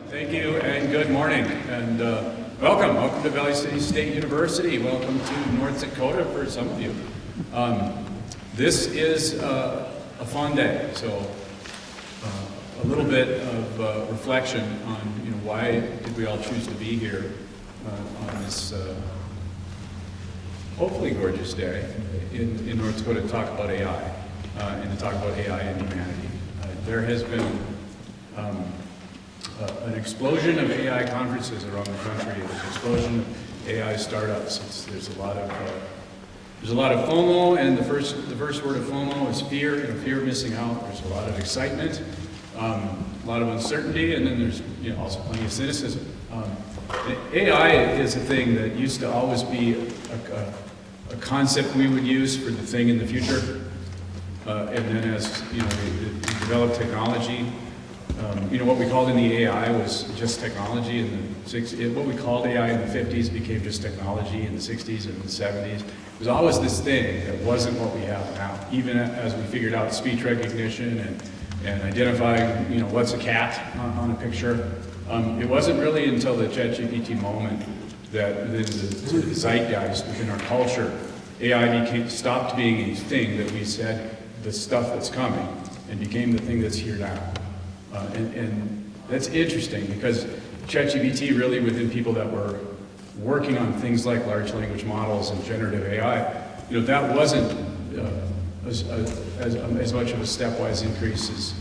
Thank you and good morning and welcome. Welcome to Valley City State University. Welcome to North Dakota for some of you. This is a fun day, so a little bit of reflection on why did we all choose to be here on this hopefully gorgeous day in North Dakota to talk about AI and to talk about AI and humanity. There has been an explosion of AI conferences around the country. There's an explosion of AI startups. There's a lot of FOMO, and the first word of FOMO is fear. Fear of missing out. There's a lot of excitement, a lot of uncertainty, and then there's also plenty of cynicism. AI is a thing that used to always be a concept we would use for the thing in the future, and then as we developed technology. What we called in the AI was just technology in the 60s. What we called AI in the 50s became just technology in the 60s and the 70s. It was always this thing that wasn't what we have now. Even as we figured out speech recognition and identifying, what's a cat on a picture. It wasn't really until the ChatGPT moment that within the zeitgeist, within our culture, AI stopped being a thing that we said the stuff that's coming and became the thing that's here now. And that's interesting because ChatGPT really within people that were working on things like large language models and generative AI, that wasn't as much of a stepwise increase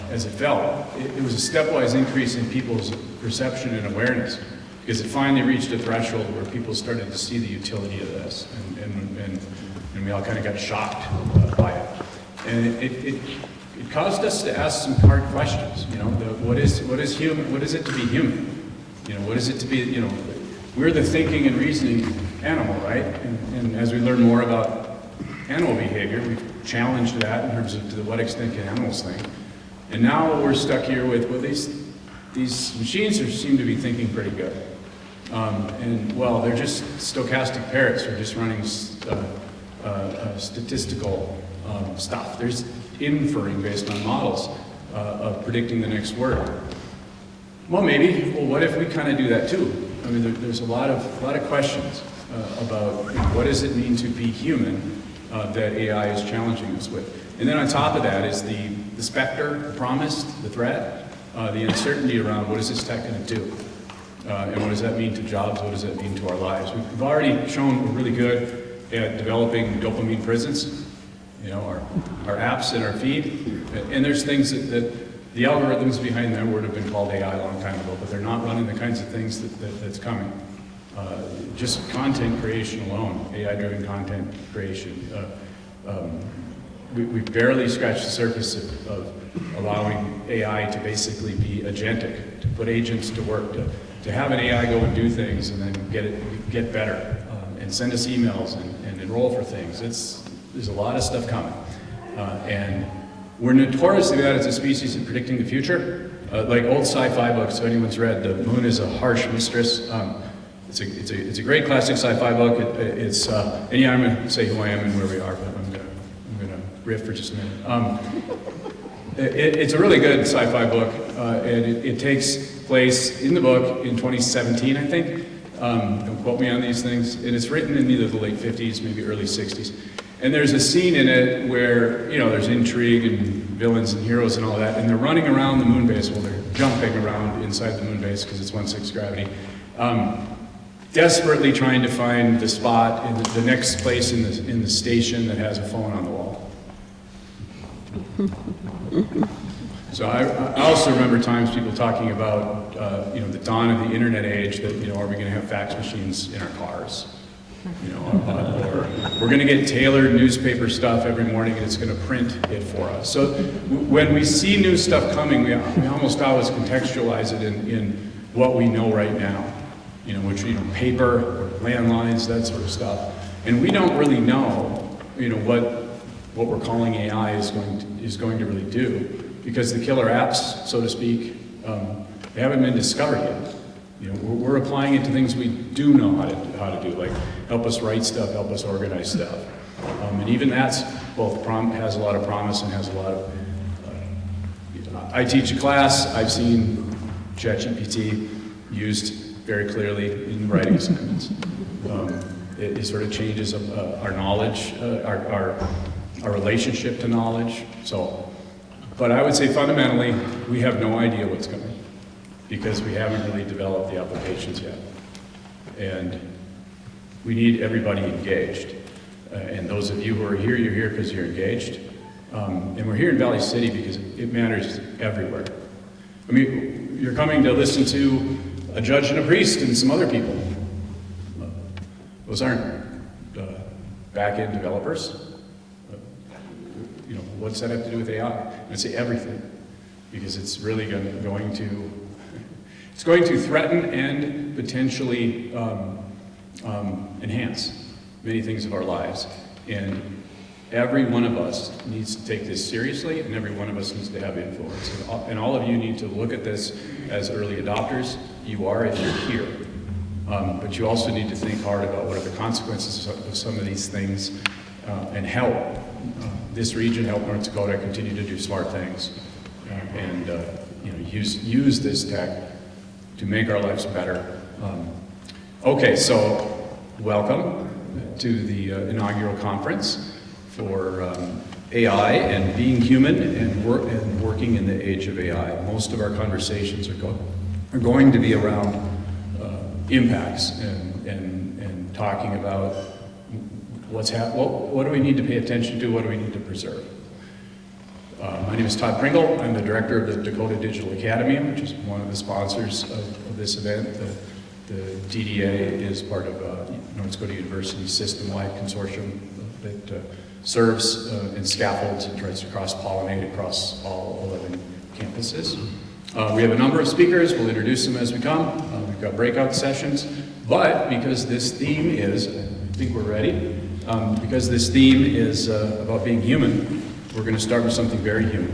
as it felt. It was a stepwise increase in people's perception and awareness because it finally reached a threshold where people started to see the utility of this and we all kind of got shocked by it. And it caused us to ask some hard questions. What is human? What is it to be human? What is it to be? We're the thinking and reasoning animal, right? And as we learn more about animal behavior, we've challenged that in terms of to what extent can animals think. And now we're stuck here with these machines seem to be thinking pretty good. They're just stochastic parrots. They're just running statistical stuff. There's inferring based on models of predicting the next word. Well, maybe. Well, what if we kind of do that too? I mean, there's a lot of questions about what does it mean to be human that AI is challenging us with. And then on top of that is the specter, the promise, the threat, the uncertainty around what is this tech going to do, and what does that mean to jobs? What does that mean to our lives? We've already shown we're really good at developing dopamine prisons. Our apps and our feed, and there's things that the algorithms behind them would have been called AI a long time ago, but they're not running the kinds of things that's coming. Just content creation alone, AI-driven content creation. We barely scratched the surface of allowing AI to basically be agentic, to put agents to work, to have an AI go and do things and then get better, and send us emails and enroll for things. There's a lot of stuff coming. And we're notoriously bad as a species at predicting the future. Like old sci-fi books, if anyone's read, The Moon is a Harsh Mistress. It's a great classic sci-fi book. I'm going to say who I am and where we are, but I'm going to riff for just a minute. It's a really good sci-fi book, and it takes place in the book in 2017, I think. Don't quote me on these things. And it's written in either the late 50s, maybe early 60s. And there's a scene in it where, there's intrigue and villains and heroes and all that, and they're running around the moon base, they're jumping around inside the moon base because it's 1/6 gravity, desperately trying to find the spot in the next place in the station that has a phone on the wall. So I also remember times people talking about, the dawn of the internet age, that, are we going to have fax machines in our cars? Or we're going to get tailored newspaper stuff every morning and it's going to print it for us. So when we see new stuff coming, we almost always contextualize it in what we know right now, which, paper or landlines, that sort of stuff. And we don't really know, what we're calling AI is going to really do, because the killer apps, so to speak, they haven't been discovered yet. We're applying it to things we do know how to do, like help us write stuff, help us organize stuff. And even that's has a lot of promise and has a lot of, I teach a class, I've seen ChatGPT used very clearly in writing assignments. It sort of changes our knowledge, our relationship to knowledge. So, but I would say fundamentally, we have no idea what's coming because we haven't really developed the applications yet. And we need everybody engaged. And those of you who are here, you're here because you're engaged. And we're here in Valley City because it matters everywhere. I mean, you're coming to listen to a judge and a priest and some other people. Those aren't back-end developers. What's that have to do with AI? I'd say everything, because it's really going to threaten and potentially enhance many things of our lives. And every one of us needs to take this seriously, and every one of us needs to have influence. And all of you need to look at this as early adopters. You are if you're here. But you also need to think hard about what are the consequences of some of these things and help this region, help North Dakota continue to do smart things and use this tech to make our lives better. Okay, so welcome to the inaugural conference for AI and being human and working in the age of AI. Most of our conversations are going to be around impacts and talking about what do we need to pay attention to, what do we need to preserve. My name is Todd Pringle. I'm the director of the Dakota Digital Academy, which is one of the sponsors of this event. The DDA is part of North Dakota University's system-wide consortium that serves and scaffolds and tries to cross-pollinate across all 11 campuses. We have a number of speakers. We'll introduce them as we come. We've got breakout sessions. But because this theme is, I think we're ready, because this theme is about being human, we're going to start with something very human.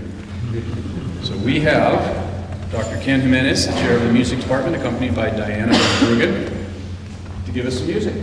So we have Dr. Ken Jimenez, the chair of the music department, accompanied by Diana Brugan, to give us some music.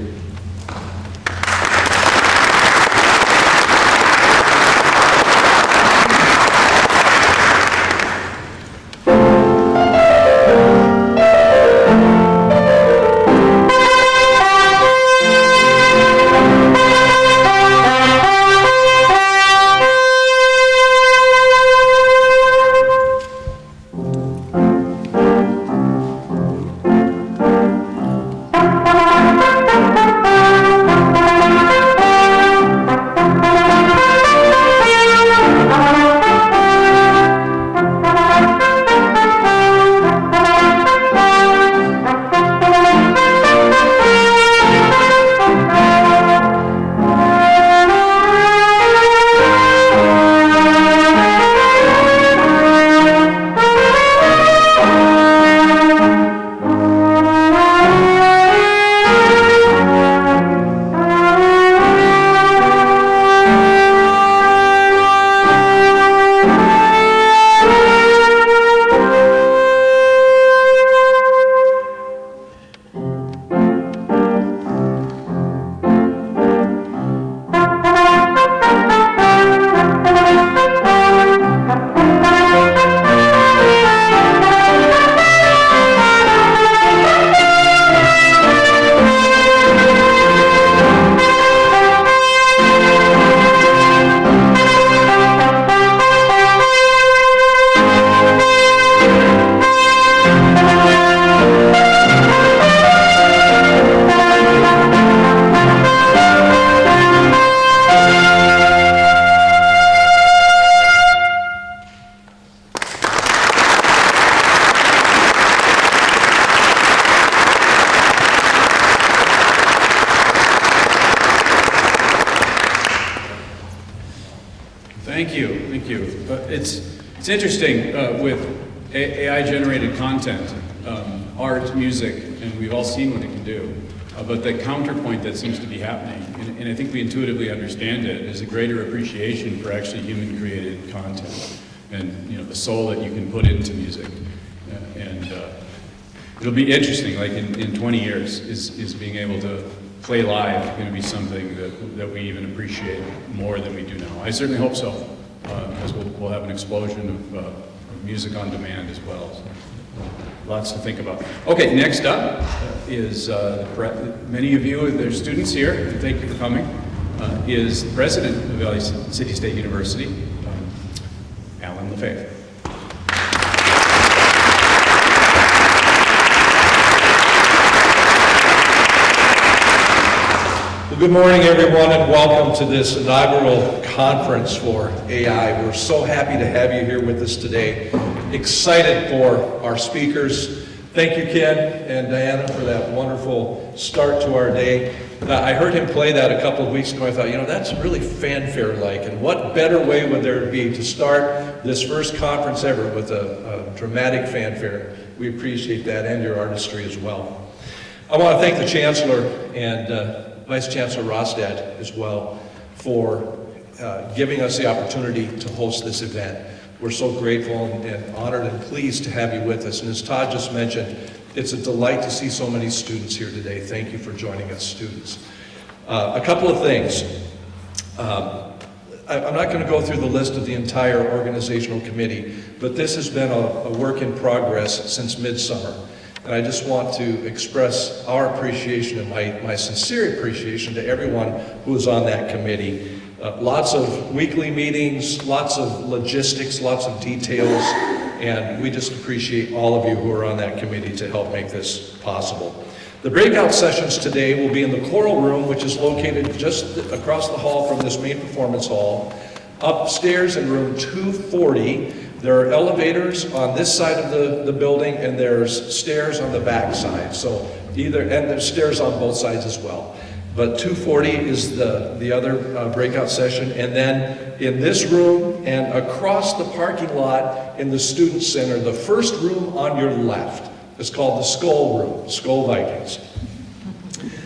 Thank you. It's interesting with AI-generated content, art, music, and we've all seen what it can do. But the counterpoint that seems to be happening, and I think we intuitively understand it, is a greater appreciation for actually human-created content and the soul that you can put into music. It'll be interesting, like in 20 years, is being able to play live going to be something that we even appreciate more than we do now. I certainly hope so, because we'll have an explosion of music on demand as well. So. Lots to think about. Okay, next up is, many of you, there's students here, and thank you for coming, is the president of Valley City State University, Alan Lefebvre. Good morning, everyone, and welcome to this inaugural conference for AI. We're so happy to have you here with us today. Excited for our speakers. Thank you, Ken and Diana, for that wonderful start to our day. I heard him play that a couple of weeks ago. I thought, that's really fanfare-like, and what better way would there be to start this first conference ever with a dramatic fanfare. We appreciate that, and your artistry as well. I want to thank the Chancellor and Vice Chancellor Rostad as well for giving us the opportunity to host this event. We're so grateful and honored and pleased to have you with us. And as Todd just mentioned, it's a delight to see so many students here today. Thank you for joining us, students. A couple of things. I'm not going to go through the list of the entire organizational committee, but this has been a work in progress since midsummer. And I just want to express our appreciation and my sincere appreciation to everyone who is on that committee. Lots of weekly meetings, lots of logistics, lots of details, and we just appreciate all of you who are on that committee to help make this possible. The breakout sessions today will be in the Choral Room, which is located just across the hall from this main performance hall. Upstairs in room 240, there are elevators on this side of the building, and there's stairs on the back side. And there's stairs on both sides as well. But 240 is the other breakout session. And then in this room and across the parking lot in the Student Center, the first room on your left is called the Skull Room, Skull Vikings.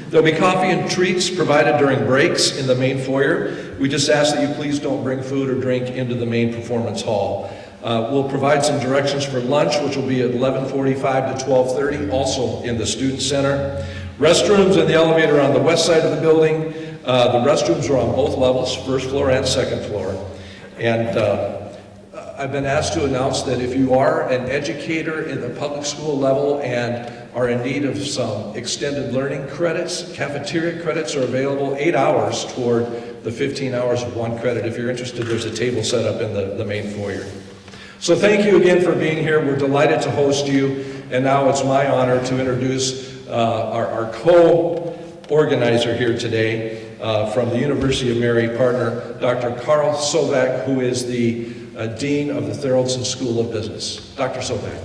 There'll be coffee and treats provided during breaks in the main foyer. We just ask that you please don't bring food or drink into the main performance hall. We'll provide some directions for lunch, which will be at 11:45 to 12:30, also in the Student Center. Restrooms in the elevator on the west side of the building. The restrooms are on both levels, first floor and second floor. And I've been asked to announce that if you are an educator in the public school level and are in need of some extended learning credits, cafeteria credits are available, 8 hours toward the 15 hours of 1 credit. If you're interested, there's a table set up in the main foyer. So thank you again for being here. We're delighted to host you. And now it's my honor to introduce our co-organizer here today from the University of Mary partner, Dr. Carl Sovak, who is the Dean of the Theraldson School of Business. Dr. Sovak.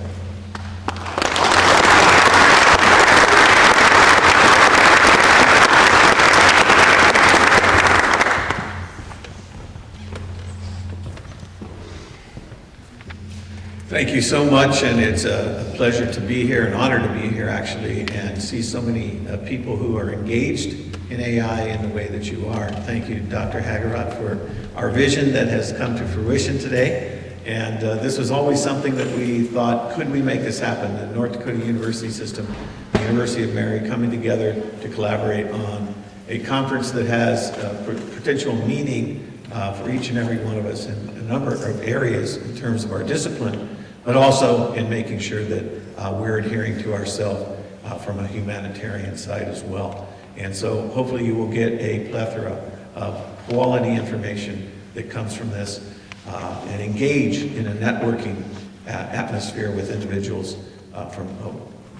Thank you so much, and it's a pleasure to be here, an honor to be here actually, and see so many people who are engaged in AI in the way that you are. Thank you, Dr. Hagerott, for our vision that has come to fruition today. And this was always something that we thought, could we make this happen? The North Dakota University System, the University of Mary coming together to collaborate on a conference that has potential meaning for each and every one of us in a number of areas in terms of our discipline, but also in making sure that we're adhering to ourselves from a humanitarian side as well. And so hopefully you will get a plethora of quality information that comes from this and engage in a networking atmosphere with individuals from a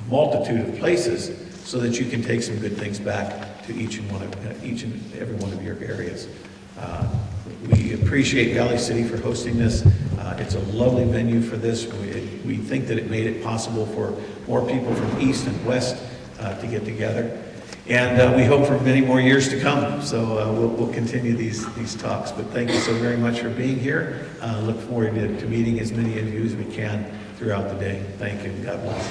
multitude of places so that you can take some good things back to each and every one of your areas. We appreciate Valley City for hosting this. It's a lovely venue for this. We think that it made it possible for more people from east and west to get together. And we hope for many more years to come. So we'll continue these talks. But thank you so very much for being here. Look forward to meeting as many of you as we can throughout the day. Thank you. God bless.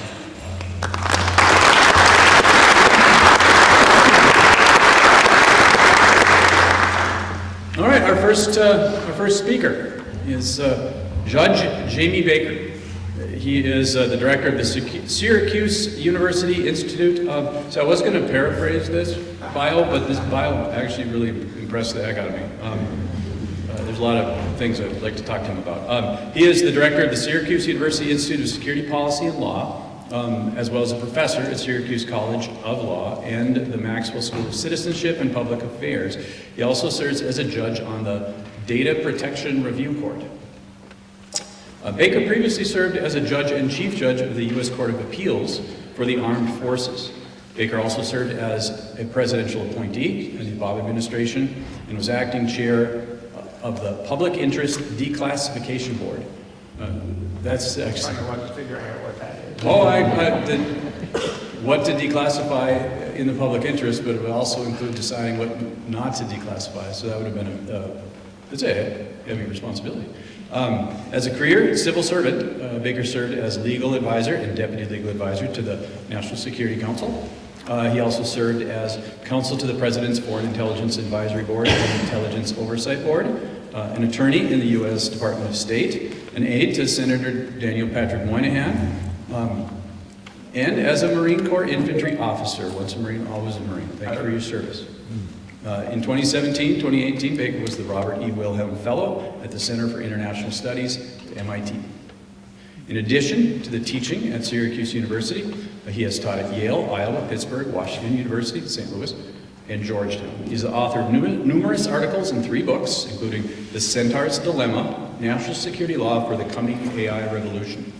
All right, our first speaker is Judge Jamie Baker. He is the director of the Syracuse University Institute of, so I was going to paraphrase this bio, but this bio actually really impressed the heck out of me. There's there's a lot of things I'd like to talk to him about. He is the director of the Syracuse University Institute of Security Policy and Law, as well as a professor at Syracuse College of Law and the Maxwell School of Citizenship and Public Affairs. He also serves as a judge on the Data Protection Review Court. Baker previously served as a judge and chief judge of the U.S. Court of Appeals for the Armed Forces. Baker also served as a presidential appointee in the Obama administration and was acting chair of the Public Interest Declassification Board. That's actually... I want to figure out what that is. What to declassify in the public interest, but it would also include deciding what not to declassify. So that would have been it's a heavy responsibility. As a career civil servant, Baker served as legal advisor and deputy legal advisor to the National Security Council. He also served as counsel to the President's Foreign Intelligence Advisory Board and Intelligence Oversight Board, an attorney in the U.S. Department of State, an aide to Senator Daniel Patrick Moynihan, and as a Marine Corps infantry officer. Once a Marine, always a Marine. Thank you for your service. In 2017-2018, Baker was the Robert E. Wilhelm Fellow at the Center for International Studies at MIT. In addition to the teaching at Syracuse University, he has taught at Yale, Iowa, Pittsburgh, Washington University, St. Louis, and Georgetown. He's the author of numerous articles and 3 books, including The Centaur's Dilemma, National Security Law for the Coming AI Revolution,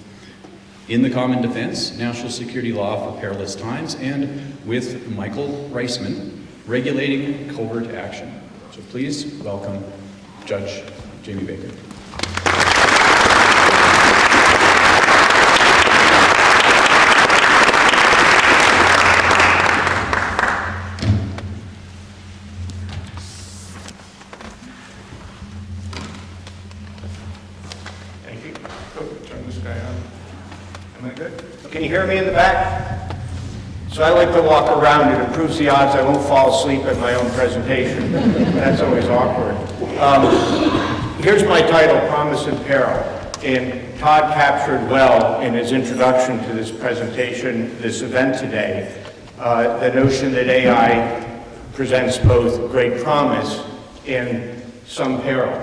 In the Common Defense, National Security Law for Perilous Times, and with Michael Reisman, Regulating Covert Action. So please welcome Judge Jamie Baker. Thank you. Oh, turn this guy on. Am I good? Can you hear me in the back? So I like to walk around. It improves the odds I won't fall asleep at my own presentation. That's always awkward. Here's my title, Promise and Peril. And Todd captured well in his introduction to this presentation, this event today, the notion that AI presents both great promise and some peril.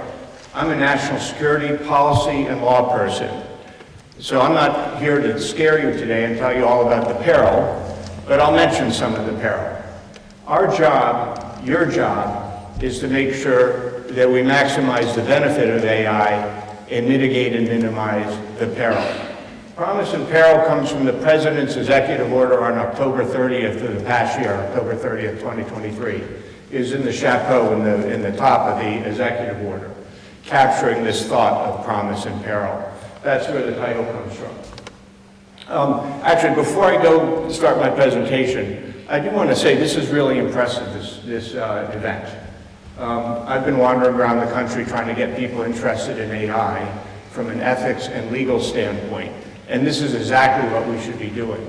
I'm a national security, policy, and law person. So I'm not here to scare you today and tell you all about the peril, but I'll mention some of the peril. Our job, your job, is to make sure that we maximize the benefit of AI and mitigate and minimize the peril. Promise and peril comes from the President's executive order on October 30th of the past year, October 30th, 2023, is in the chapeau in the top of the executive order, capturing this thought of promise and peril. That's where the title comes from. Actually, before I go start my presentation, I do want to say this is really impressive, this event. I've been wandering around the country trying to get people interested in AI from an ethics and legal standpoint, and this is exactly what we should be doing.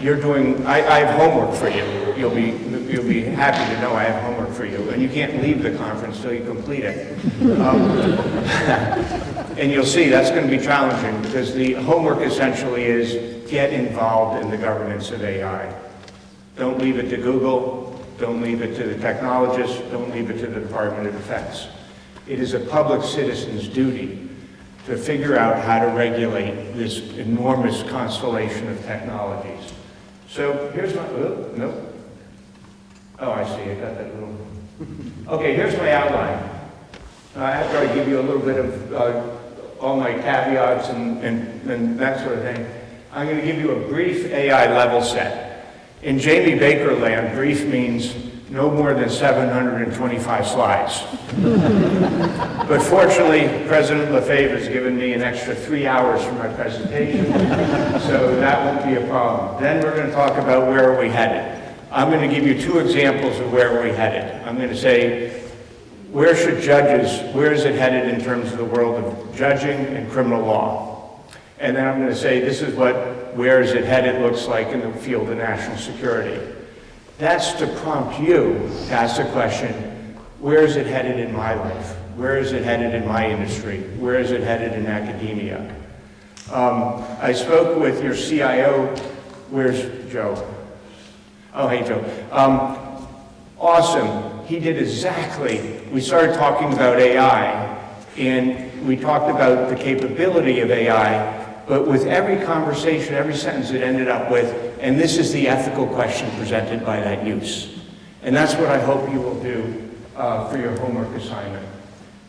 I have homework for you. You'll be happy to know I have homework for you, and you can't leave the conference till you complete it. And you'll see that's going to be challenging because the homework essentially is get involved in the governance of AI. Don't leave it to Google. Don't leave it to the technologists. Don't leave it to the Department of Defense. It is a public citizen's duty to figure out how to regulate this enormous constellation of technologies. So here's my, I see, I got that little. Okay, here's my outline. After I give you a little bit of all my caveats and that sort of thing, I'm going to give you a brief AI level set. In Jamie Baker land, brief means no more than 725 slides. But fortunately, President Lefebvre has given me an extra 3 hours for my presentation, so that won't be a problem. Then we're going to talk about where are we headed. I'm going to give you 2 examples of where are we headed. I'm going to say, where is it headed in terms of the world of judging and criminal law? And then I'm going to say, this is what where is it headed looks like in the field of national security. That's to prompt you to ask the question, where is it headed in my life? Where is it headed in my industry? Where is it headed in academia? I spoke with your CIO. Where's Joe? Oh, hey, Joe. Awesome. He did exactly, we started talking about AI, And we talked about the capability of AI, but with every conversation, every sentence, it ended up with, and this is the ethical question presented by that use. And that's what I hope you will do for your homework assignment.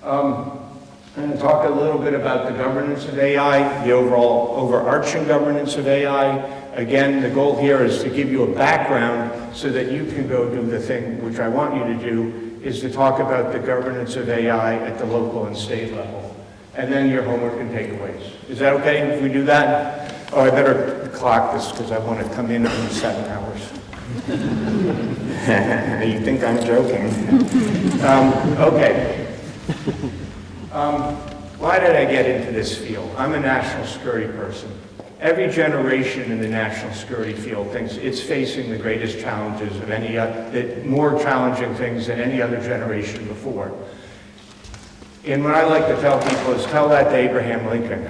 I'm going to talk a little bit about the governance of AI, the overall overarching governance of AI. Again, the goal here is to give you a background so that you can go do the thing which I want you to do, is to talk about the governance of AI at the local and state level. And then your homework and takeaways. Is that okay if we do that? Oh, I better clock this because I want to come in 7 hours. You think I'm joking? Okay. Why did I get into this field? I'm a national security person. Every generation in the national security field thinks it's facing the greatest challenges of any, more challenging things than any other generation before. And what I like to tell people is tell that to Abraham Lincoln,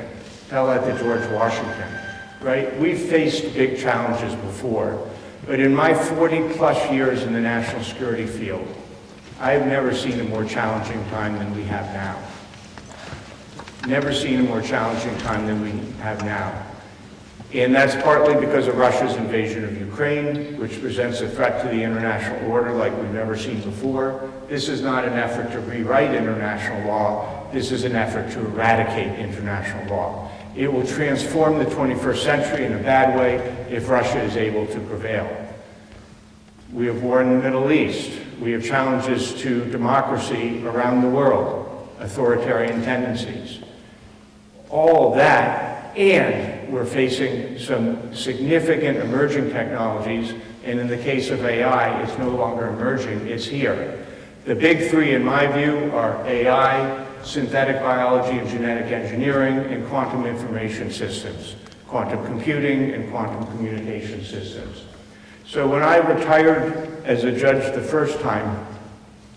tell that to George Washington, right? We've faced big challenges before, but in my 40-plus years in the national security field, I've never seen a more challenging time than we have now. Never seen a more challenging time than we have now. And that's partly because of Russia's invasion of Ukraine, which presents a threat to the international order like we've never seen before. This is not an effort to rewrite international law. This is an effort to eradicate international law. It will transform the 21st century in a bad way if Russia is able to prevail. We have war in the Middle East. We have challenges to democracy around the world, authoritarian tendencies. All of that, and we're facing some significant emerging technologies, and in the case of AI, it's no longer emerging, it's here. The big three, in my view, are AI, synthetic biology and genetic engineering, and quantum information systems, quantum computing and quantum communication systems. So when I retired as a judge the first time,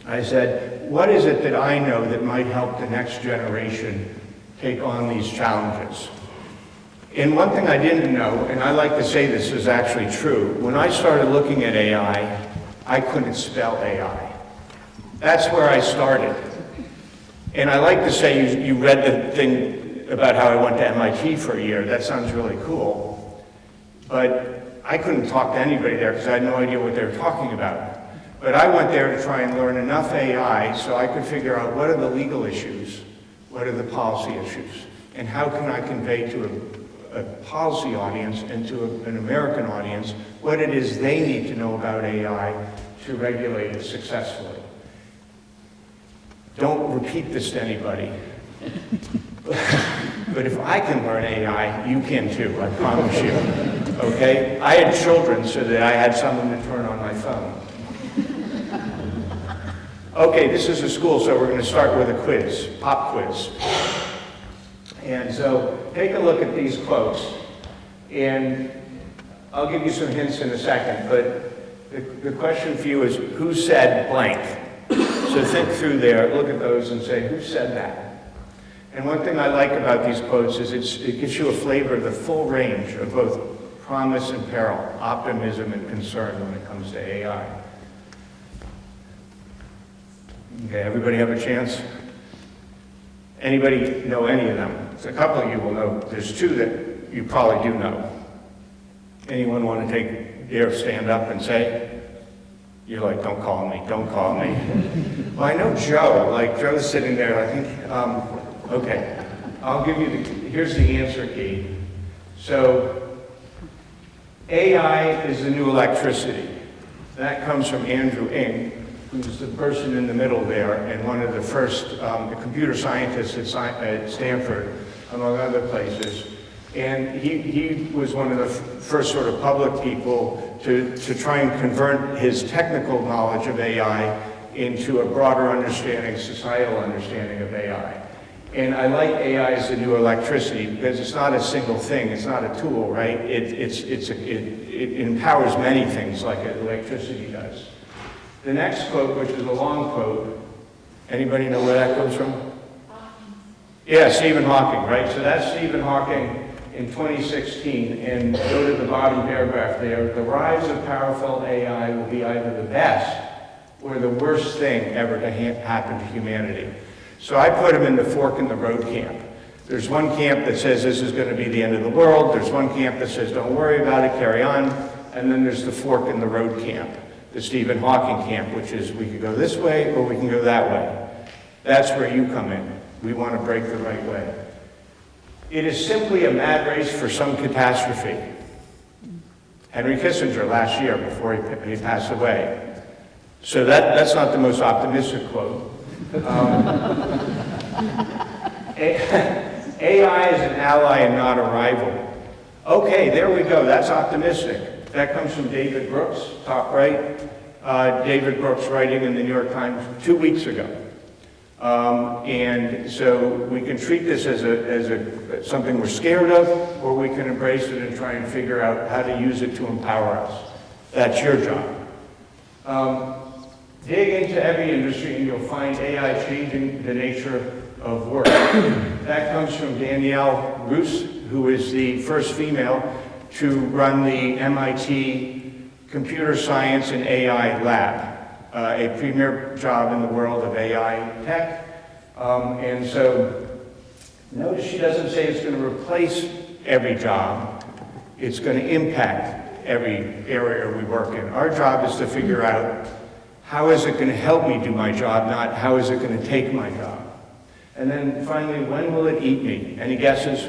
I said, what is it that I know that might help the next generation take on these challenges? And one thing I didn't know, and I like to say this is actually true, when I started looking at AI, I couldn't spell AI. That's where I started. And I like to say you read the thing about how I went to MIT for a year. That sounds really cool. But I couldn't talk to anybody there because I had no idea what they were talking about. But I went there to try and learn enough AI so I could figure out what are the legal issues, what are the policy issues, and how can I convey to a policy audience and to an American audience what it is they need to know about AI to regulate it successfully. Don't repeat this to anybody. But if I can learn AI, you can too, I promise you. Okay? I had children so that I had someone to turn on my phone. Okay, this is a school, so we're going to start with a quiz, pop quiz. And so take a look at these quotes, and I'll give you some hints in a second, but the question for you is, who said blank? So think through there, look at those and say, who said that? And one thing I like about these quotes is it gives you a flavor of the full range of both promise and peril, optimism and concern when it comes to AI. Okay, everybody have a chance? Anybody know any of them? A couple of you will know. There's two that you probably do know. Anyone want to dare stand up and say? You're like, don't call me, don't call me. Well, I know Joe, like Joe's sitting there, I think, okay. I'll give you here's the answer key. So, AI is the new electricity. That comes from Andrew Ng, who's the person in the middle there, and one of the first computer scientists at Stanford, among other places. And he was one of the first sort of public people to try and convert his technical knowledge of AI into a broader understanding, societal understanding of AI. And I like AI as the new electricity because it's not a single thing, it's not a tool, right? It empowers many things like electricity does. The next quote, which is a long quote, anybody know where that comes from? Yeah, Stephen Hawking, right? So that's Stephen Hawking in 2016, and go to the bottom paragraph there. The rise of powerful AI will be either the best or the worst thing ever to happen to humanity. So I put them in the fork in the road camp. There's one camp that says this is going to be the end of the world. There's one camp that says don't worry about it, carry on. And then there's the fork in the road camp, the Stephen Hawking camp, which is we could go this way or we can go that way. That's where you come in. We want to break the right way. It is simply a mad race for some catastrophe. Henry Kissinger last year before he passed away. So that's not the most optimistic quote. AI is an ally and not a rival. Okay, there we go. That's optimistic. That comes from David Brooks, top right. David Brooks writing in the New York Times 2 weeks ago. And so we can treat this as something we're scared of, or we can embrace it and try and figure out how to use it to empower us. That's your job. Dig into every industry and you'll find AI changing the nature of work. That comes from Danielle Roos, who is the first female to run the MIT Computer Science and AI Lab, a premier job in the world of AI tech. And so notice she doesn't say it's going to replace every job. It's going to impact every area we work in. Our job is to figure out how is it going to help me do my job, not how is it going to take my job. And then finally, when will it eat me? Any guesses?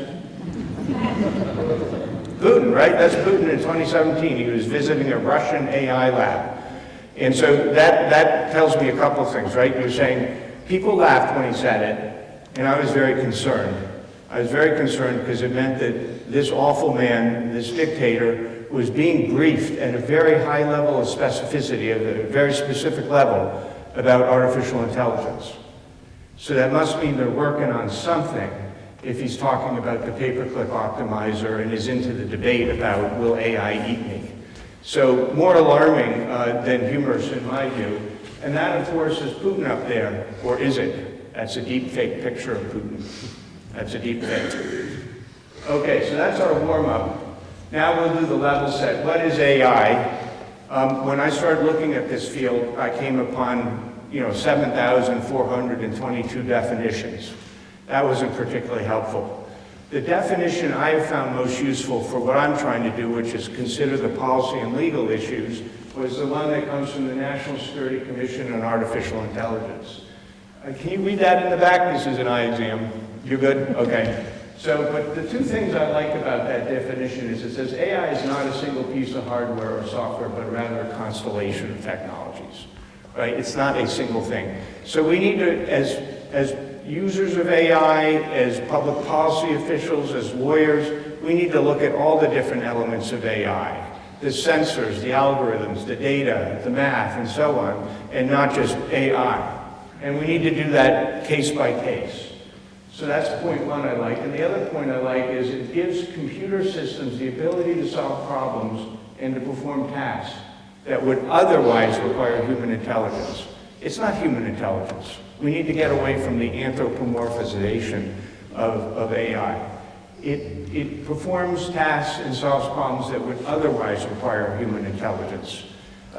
Putin, right? That's Putin in 2017. He was visiting a Russian AI lab. And so that tells me a couple of things, right? You're saying people laughed when he said it, and I was very concerned. I was very concerned because it meant that this awful man, this dictator, was being briefed at a very high level of specificity, at a very specific level, about artificial intelligence. So that must mean they're working on something if he's talking about the paperclip optimizer and is into the debate about will AI eat me. So more alarming than humorous in my view. And that, of course, is Putin up there, or is it? That's a deep fake picture of Putin. That's a deep fake. Okay, so that's our warm-up. Now we'll do the level set. What is AI? When I started looking at this field, I came upon 7,422 definitions. That wasn't particularly helpful. The definition I have found most useful for what I'm trying to do, which is consider the policy and legal issues, was the one that comes from the National Security Commission on Artificial Intelligence. Can you read that in the back? This is an eye exam. You're good? Okay. So, but the two things I like about that definition is it says AI is not a single piece of hardware or software, but rather a constellation of technologies. Right? It's not a single thing. So we need to, as users of AI, as public policy officials, as lawyers, we need to look at all the different elements of AI. The sensors, the algorithms, the data, the math, and so on, and not just AI. And we need to do that case by case. So that's point one I like. And the other point I like is it gives computer systems the ability to solve problems and to perform tasks that would otherwise require human intelligence. It's not human intelligence. We need to get away from the anthropomorphization of AI. It performs tasks and solves problems that would otherwise require human intelligence.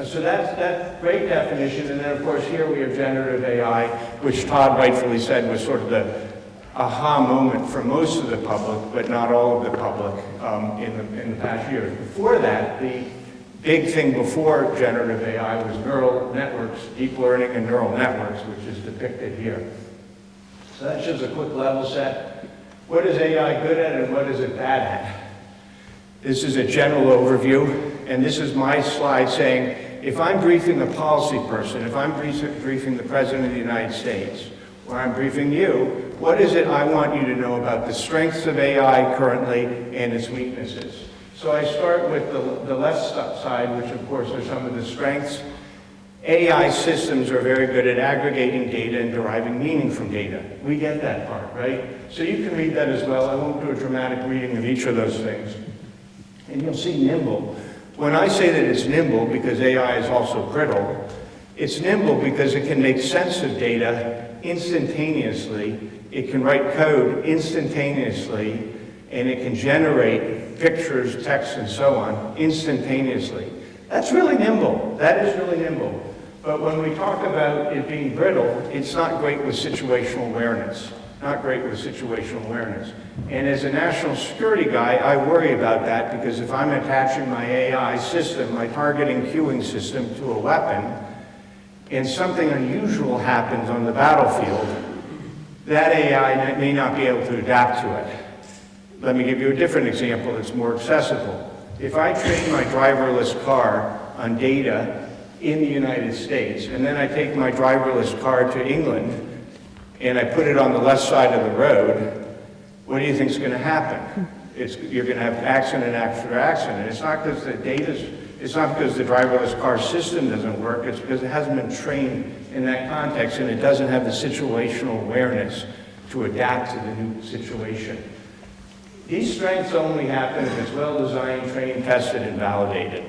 So that's great definition. And then, of course, here we have generative AI, which Todd rightfully said was sort of the aha moment for most of the public, but not all of the public in the past years. Before that, the big thing before generative AI was neural networks, deep learning and neural networks, which is depicted here. So that's just a quick level set. What is AI good at and what is it bad at? This is a general overview, and this is my slide saying, if I'm briefing a policy person, if I'm briefing the President of the United States, or I'm briefing you, what is it I want you to know about the strengths of AI currently and its weaknesses? So I start with the left side, which of course are some of the strengths. AI systems are very good at aggregating data and deriving meaning from data. We get that part, right? So you can read that as well. I won't do a dramatic reading of each of those things. And you'll see nimble. When I say that it's nimble, because AI is also brittle, it's nimble because it can make sense of data instantaneously. It can write code instantaneously, and it can generate pictures, text, and so on instantaneously. That's really nimble. That is really nimble. But when we talk about it being brittle, it's not great with situational awareness. Not great with situational awareness. And as a national security guy, I worry about that because if I'm attaching my AI system, my targeting queuing system to a weapon, and something unusual happens on the battlefield, that AI may not be able to adapt to it. Let me give you a different example that's more accessible. If I train my driverless car on data in the United States, and then I take my driverless car to England, and I put it on the left side of the road, what do you think is going to happen? You're going to have accident after accident. It's not because it's not because the driverless car system doesn't work, it's because it hasn't been trained in that context and it doesn't have the situational awareness to adapt to the new situation. These strengths only happen if it's well designed, trained, tested, and validated,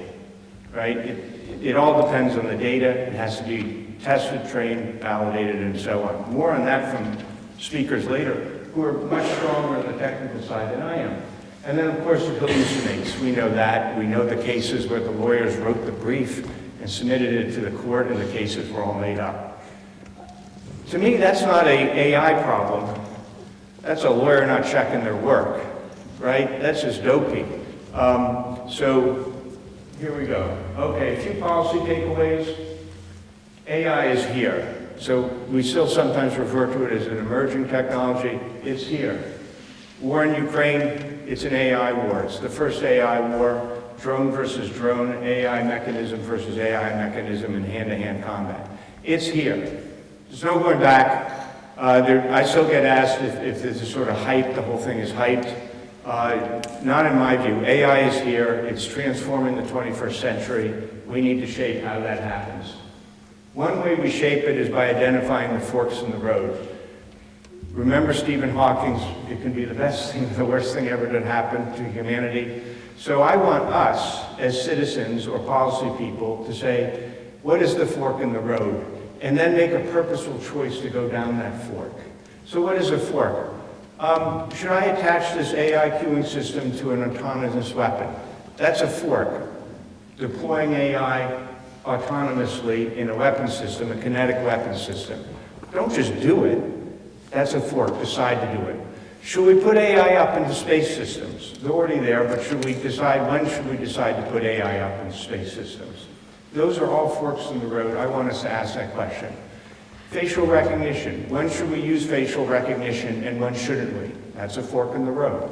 right? It all depends on the data. It has to be tested, trained, validated, and so on. More on that from speakers later, who are much stronger on the technical side than I am. And then, of course, it hallucinates. We know that. We know the cases where the lawyers wrote the brief and submitted it to the court, and the cases were all made up. To me, that's not an AI problem. That's a lawyer not checking their work, right? That's just dopey. So here we go. Okay, a few policy takeaways. AI is here. So we still sometimes refer to it as an emerging technology. It's here. War in Ukraine, it's an AI war. It's the first AI war, drone versus drone, AI mechanism versus AI mechanism in hand-to-hand combat. It's here. There's no going back. I still get asked if there's a sort of hype, the whole thing is hyped. Not in my view. AI is here. It's transforming the 21st century. We need to shape how that happens. One way we shape it is by identifying the forks in the road. Remember Stephen Hawking's, it can be the best thing, the worst thing ever to happen to humanity. So I want us, as citizens or policy people, to say, what is the fork in the road? And then make a purposeful choice to go down that fork. So what is a fork? Should I attach this AI queuing system to an autonomous weapon? That's a fork. Deploying AI autonomously in a weapon system, a kinetic weapon system. Don't just do it. That's a fork. Decide to do it. Should we put AI up into space systems? They're already there, but when should we decide to put AI up into space systems? Those are all forks in the road. I want us to ask that question. Facial recognition. When should we use facial recognition and when shouldn't we? That's a fork in the road.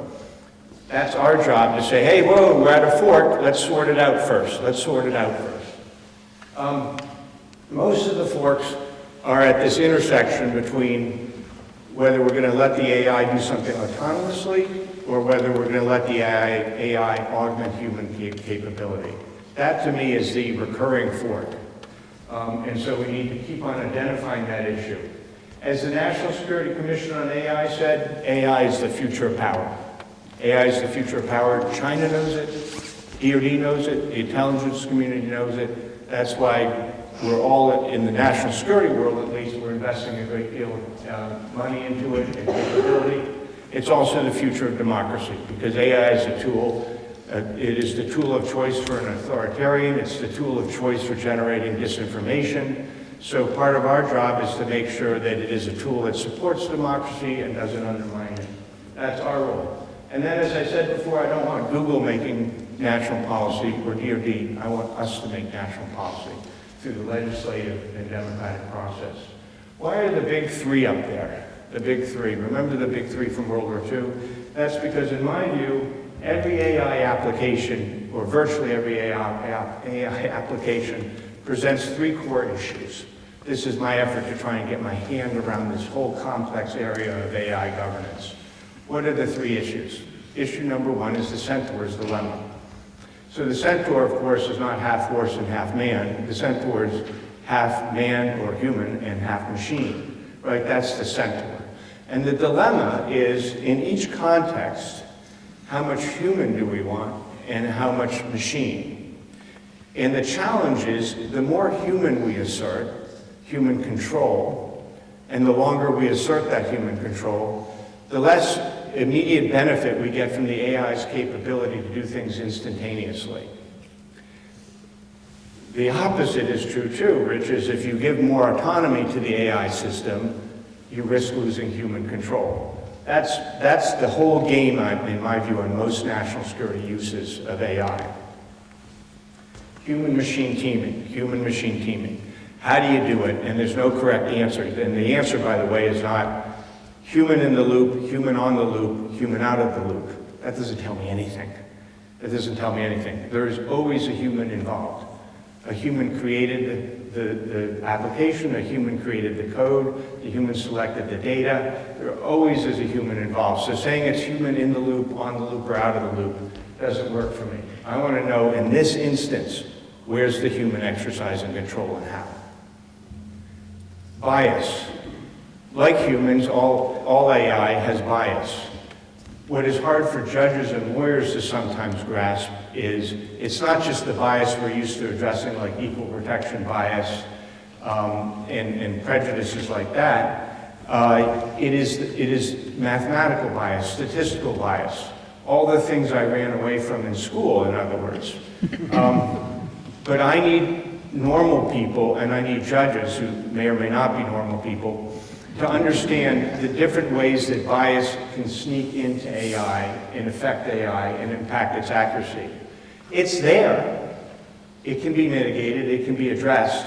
That's our job to say, hey, whoa, we're at a fork. Let's sort it out first. Let's sort it out first. Most of the forks are at this intersection between whether we're going to let the AI do something autonomously or whether we're going to let the AI augment human capability. That, to me, is the recurring fork. And so we need to keep on identifying that issue. As the National Security Commission on AI said, AI is the future of power. AI is the future of power. China knows it. DoD knows it. The intelligence community knows it. That's why we're all, in the national security world at least, we're investing a great deal of money into it and capability. It's also the future of democracy because AI is a tool. It is the tool of choice for an authoritarian. It's the tool of choice for generating disinformation. So part of our job is to make sure that it is a tool that supports democracy and doesn't undermine it. That's our role. And then, as I said before, I don't want Google making national policy or DoD. I want us to make national policy through the legislative and democratic process. Why are the big three up there? The big three. Remember the big three from World War II? That's because, in my view, every AI application, or virtually every AI application, presents three core issues. This is my effort to try and get my hand around this whole complex area of AI governance. What are the three issues? Issue number one is the centaur's dilemma. So the centaur, of course, is not half horse and half man. The centaur is half man or human and half machine, right? That's the centaur. And the dilemma is, in each context, how much human do we want and how much machine? And the challenge is, the more human we assert, human control, and the longer we assert that human control, the less immediate benefit we get from the AI's capability to do things instantaneously. The opposite is true too, which is if you give more autonomy to the AI system, you risk losing human control. That's the whole game, in my view, on most national security uses of AI. Human-machine teaming, human-machine teaming. How do you do it? And there's no correct answer. And the answer, by the way, is not human in the loop, human on the loop, human out of the loop. That doesn't tell me anything. That doesn't tell me anything. There is always a human involved. A human created the application, a human created the code, the human selected the data. There always is a human involved. So saying it's human in the loop, on the loop, or out of the loop doesn't work for me. I want to know, in this instance, where's the human exercising control and how? Bias. Like humans, all AI has bias. What is hard for judges and lawyers to sometimes grasp is it's not just the bias we're used to addressing, like equal protection bias and prejudices like that. It is mathematical bias, statistical bias, all the things I ran away from in school, in other words. But I need normal people, and I need judges who may or may not be normal people, to understand the different ways that bias can sneak into AI and affect AI and impact its accuracy. It's there. It can be mitigated. It can be addressed.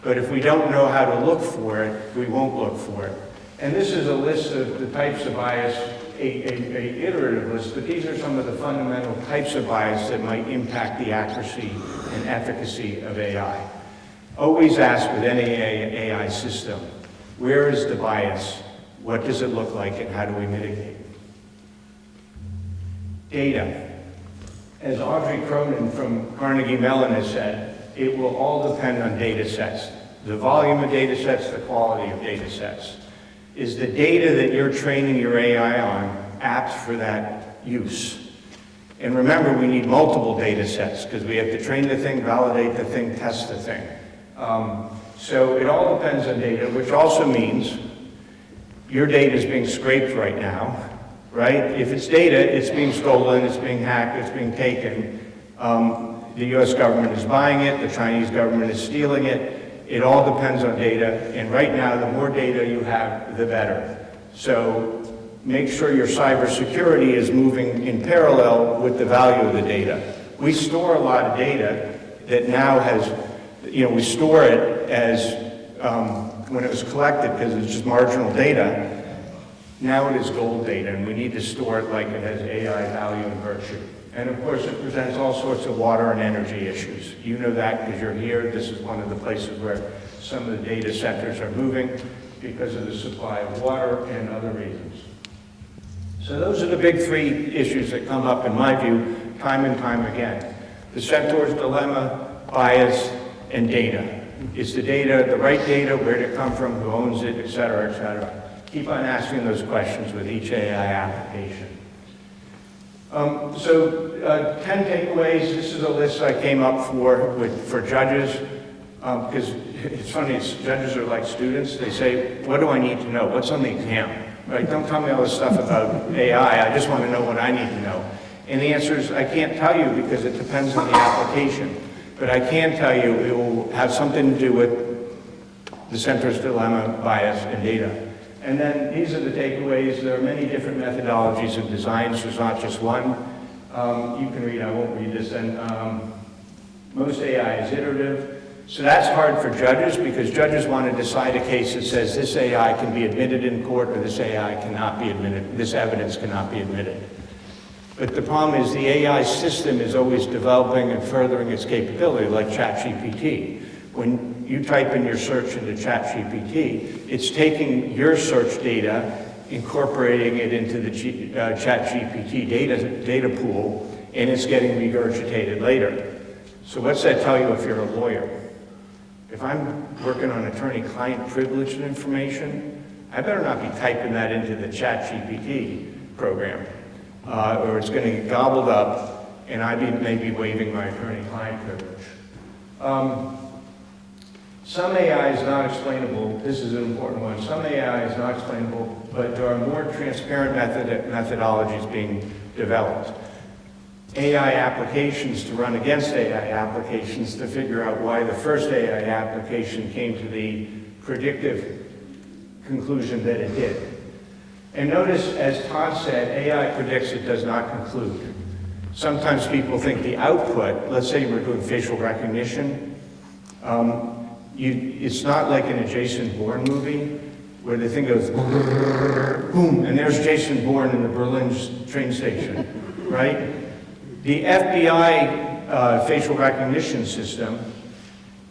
But if we don't know how to look for it, we won't look for it. And this is a list of the types of bias, a iterative list, but these are some of the fundamental types of bias that might impact the accuracy and efficacy of AI. Always ask with any AI system, where is the bias? What does it look like, and how do we mitigate it? Data. As Audrey Cronin from Carnegie Mellon has said, it will all depend on data sets. The volume of data sets, the quality of data sets. Is the data that you're training your AI on apt for that use? And remember, we need multiple data sets because we have to train the thing, validate the thing, test the thing. So it all depends on data, which also means your data is being scraped right now, right? If it's data, it's being stolen, it's being hacked, it's being taken. The US government is buying it, the Chinese government is stealing it. It all depends on data, and right now, the more data you have, the better. So make sure your cybersecurity is moving in parallel with the value of the data. We store a lot of data that now has, we store it as when it was collected because it's just marginal data. Now it is gold data, and we need to store it like it has AI value and virtue. And of course, it presents all sorts of water and energy issues. You know that because you're here. This is one of the places where some of the data centers are moving because of the supply of water and other reasons. So those are the big three issues that come up, in my view, time and time again. The centaur's dilemma, bias, and data. Is the data the right data? Where did it come from? Who owns it? Et cetera, et cetera. Keep on asking those questions with each AI application. 10 takeaways. This is a list I came up for judges, because it's funny, judges are like students. They say, what do I need to know? What's on the exam? Right? Don't tell me all this stuff about AI. I just want to know what I need to know. And the answer is, I can't tell you because it depends on the application. But I can tell you it will have something to do with the centaur's dilemma, bias, and data. And then these are the takeaways. There are many different methodologies and designs. There's not just one. You can read, I won't read this. And most AI is iterative. So that's hard for judges because judges want to decide a case that says this AI can be admitted in court or this AI cannot be admitted, this evidence cannot be admitted. But the problem is the AI system is always developing and furthering its capability, like ChatGPT. When you type in your search into ChatGPT, it's taking your search data, incorporating it into the ChatGPT data pool, and it's getting regurgitated later. So what's that tell you if you're a lawyer? If I'm working on attorney-client privileged information, I better not be typing that into the ChatGPT program, or it's going to get gobbled up, and I may be waiving my attorney-client privilege. Some AI is not explainable. This is an important one. Some AI is not explainable, but there are more transparent methodologies being developed. AI applications to run against AI applications to figure out why the first AI application came to the predictive conclusion that it did. And notice, as Todd said, AI predicts, it does not conclude. Sometimes people think the output, let's say we're doing facial recognition, it's not like in a Jason Bourne movie where the thing goes boom, and there's Jason Bourne in the Berlin train station, right? The FBI facial recognition system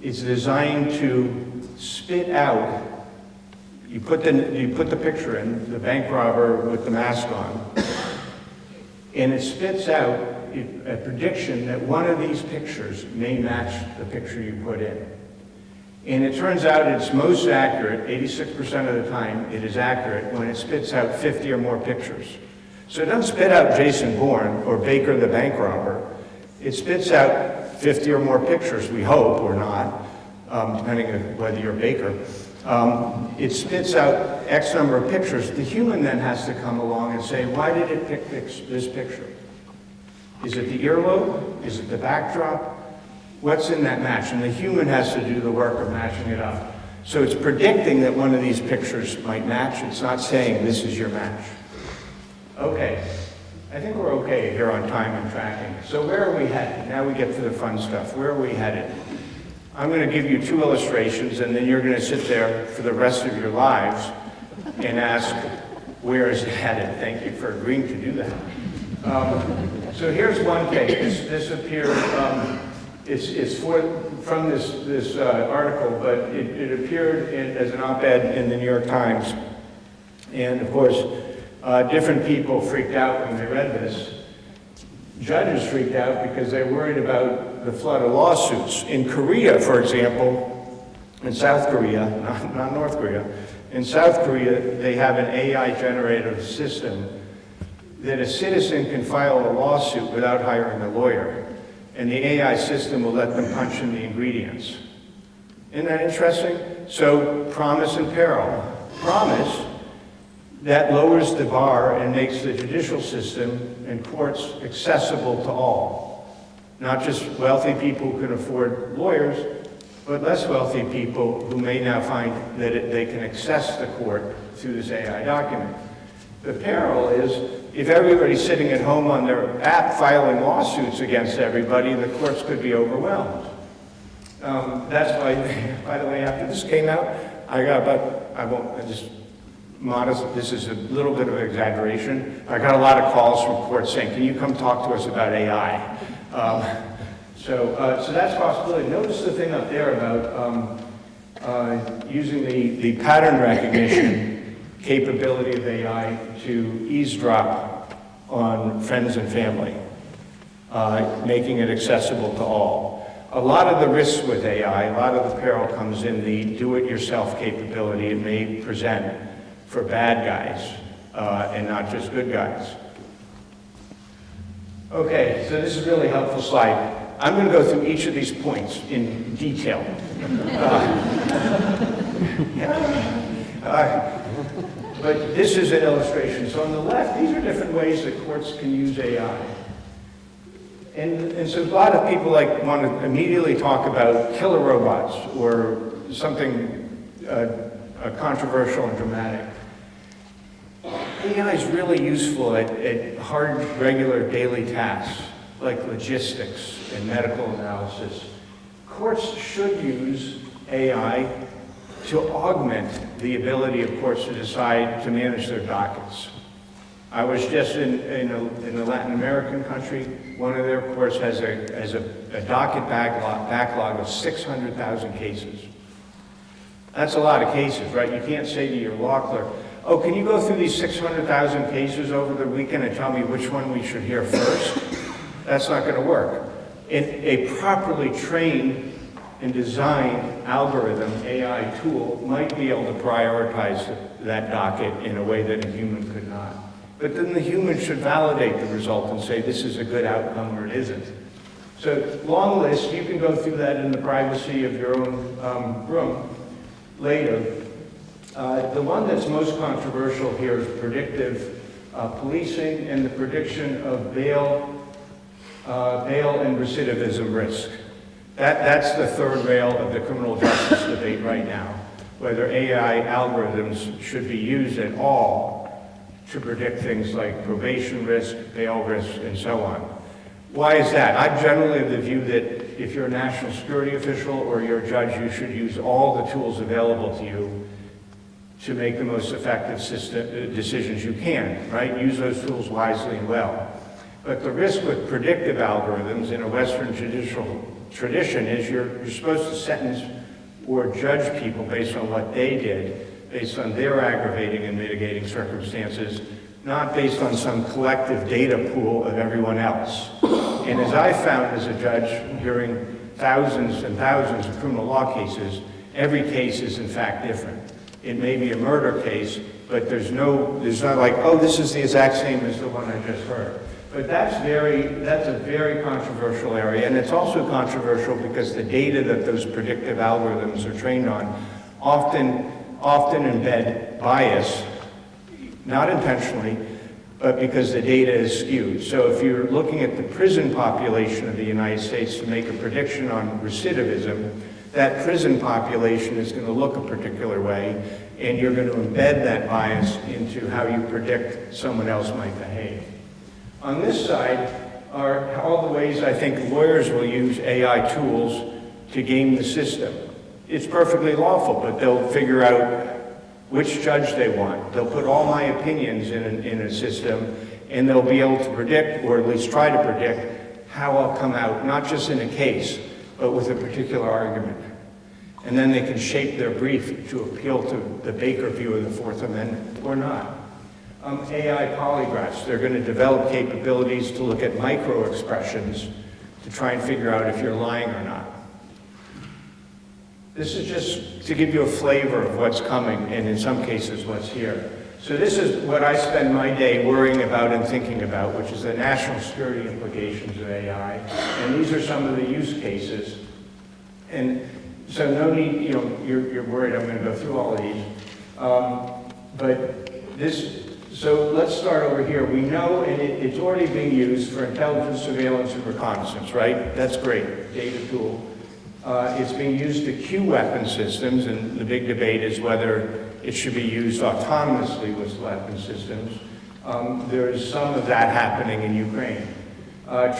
is designed to spit out. You put the picture in, the bank robber with the mask on, and it spits out a prediction that one of these pictures may match the picture you put in. And it turns out it's most accurate, 86% of the time it is accurate, when it spits out 50 or more pictures. So it doesn't spit out Jason Bourne or Baker the bank robber. It spits out 50 or more pictures, we hope, or not, depending on whether you're Baker. It spits out X number of pictures. The human then has to come along and say, why did it pick this picture? Is it the earlobe? Is it the backdrop? What's in that match? And the human has to do the work of matching it up. So it's predicting that one of these pictures might match. It's not saying this is your match. Okay, I think we're okay here on time and tracking. So where are we headed? Now we get to the fun stuff. Where are we headed? I'm going to give you 2 illustrations, and then you're going to sit there for the rest of your lives and ask, where is it headed? Thank you for agreeing to do that. So here's one case. This appeared, it's from this article, but it appeared as an op-ed in the New York Times. And of course, different people freaked out when they read this. Judges freaked out because they're worried about the flood of lawsuits. In Korea, for example, in South Korea, not North Korea, in South Korea, they have an AI-generated system that a citizen can file a lawsuit without hiring a lawyer. And the AI system will let them punch in the ingredients. Isn't that interesting? So, promise and peril. Promise, that lowers the bar and makes the judicial system and courts accessible to all. Not just wealthy people who can afford lawyers, but less wealthy people who may now find that they can access the court through this AI document. The peril is, if everybody's sitting at home on their app filing lawsuits against everybody, the courts could be overwhelmed. That's why, by the way, after this came out, I got about, this is a little bit of an exaggeration. I got a lot of calls from courts saying, can you come talk to us about AI? So that's a possibility. Notice the thing up there about using the pattern recognition capability of AI to eavesdrop on friends and family, making it accessible to all. A lot of the risks with AI, a lot of the peril comes in the do-it-yourself capability it may present for bad guys and not just good guys. Okay, so this is a really helpful slide. I'm going to go through each of these points in detail. But this is an illustration. So on the left, these are different ways that courts can use AI. And so a lot of people want to immediately talk about killer robots or something controversial and dramatic. AI is really useful at hard, regular, daily tasks like logistics and medical analysis. Courts should use AI to augment the ability of courts to decide to manage their dockets. I was just in a Latin American country. One of their courts has a docket backlog of 600,000 cases. That's a lot of cases, right? You can't say to your law clerk, oh, can you go through these 600,000 cases over the weekend and tell me which one we should hear first? That's not going to work. A properly trained and designed algorithm, AI tool, might be able to prioritize that docket in a way that a human could not. But then the human should validate the result and say this is a good outcome or it isn't. So long list, you can go through that in the privacy of your own room later. The one that's most controversial here is predictive policing and the prediction of bail bail and recidivism risk. That's the third rail of the criminal justice debate right now, whether AI algorithms should be used at all to predict things like probation risk, bail risk, and so on. Why is that? I generally have the view that if you're a national security official or you're a judge, you should use all the tools available to you to make the most effective decisions you can, right? Use those tools wisely and well. But the risk with predictive algorithms in a Western judicial tradition is you're supposed to sentence or judge people based on what they did, based on their aggravating and mitigating circumstances, not based on some collective data pool of everyone else. And as I found as a judge, hearing thousands and thousands of criminal law cases, every case is in fact different. It may be a murder case, but there's not like, oh, this is the exact same as the one I just heard. But that's a very controversial area, and it's also controversial because the data that those predictive algorithms are trained on often embed bias, not intentionally, but because the data is skewed. So if you're looking at the prison population of the United States to make a prediction on recidivism, that prison population is going to look a particular way, and you're going to embed that bias into how you predict someone else might behave. On this side are all the ways I think lawyers will use AI tools to game the system. It's perfectly lawful, but they'll figure out which judge they want. They'll put all my opinions in a system, and they'll be able to predict, or at least try to predict, how I'll come out, not just in a case, but with a particular argument. And then they can shape their brief to appeal to the Baker view of the Fourth Amendment, or not. AI polygraphs, they're going to develop capabilities to look at micro expressions to try and figure out if you're lying or not. This is just to give you a flavor of what's coming, and in some cases, what's here. So this is what I spend my day worrying about and thinking about, which is the national security implications of AI. And these are some of the use cases. And so no need, you're worried I'm going to go through all of these. So let's start over here. We know, and it's already being used for intelligence, surveillance, and reconnaissance, right? That's great, data tool. It's being used to cue weapon systems, and the big debate is whether it should be used autonomously with weapon systems. There is some of that happening in Ukraine.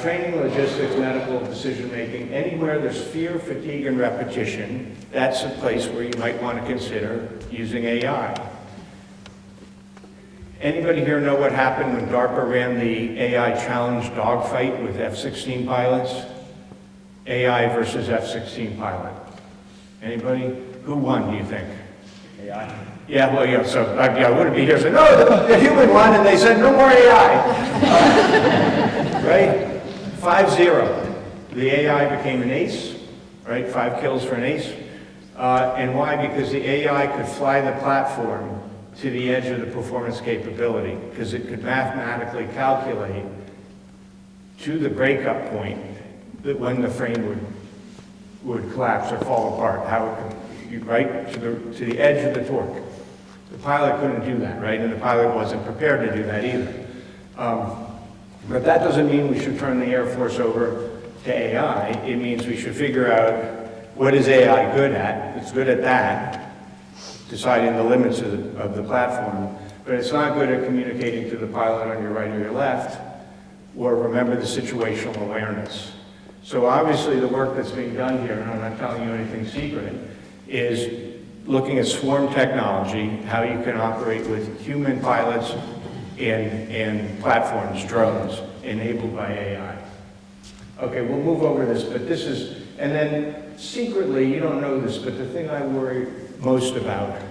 Training, logistics, medical decision-making, anywhere there's fear, fatigue, and repetition, that's a place where you might want to consider using AI. Anybody here know what happened when DARPA ran the AI challenge dogfight with F-16 pilots? AI versus F-16 pilot. Anybody? Who won, do you think? AI. Yeah, well, yeah, so I wouldn't be here saying, no, the human won, and they said, no more AI. Right? 5-0. The AI became an ace, right? 5 kills for an ace. And why? Because the AI could fly the platform to the edge of the performance capability, because it could mathematically calculate to the breakup point that when the frame would collapse or fall apart, how it could, right, to the edge of the torque. The pilot couldn't do that, right? And the pilot wasn't prepared to do that either. But that doesn't mean we should turn the Air Force over to AI. It means we should figure out what is AI good at. It's good at that, deciding the limits of the platform, but it's not good at communicating to the pilot on your right or your left, or remember the situational awareness. So obviously the work that's being done here, and I'm not telling you anything secret, is looking at swarm technology, how you can operate with human pilots and platforms, drones, enabled by AI. Okay, we'll move over this, but this is, and then secretly, you don't know this, but the thing I worry most about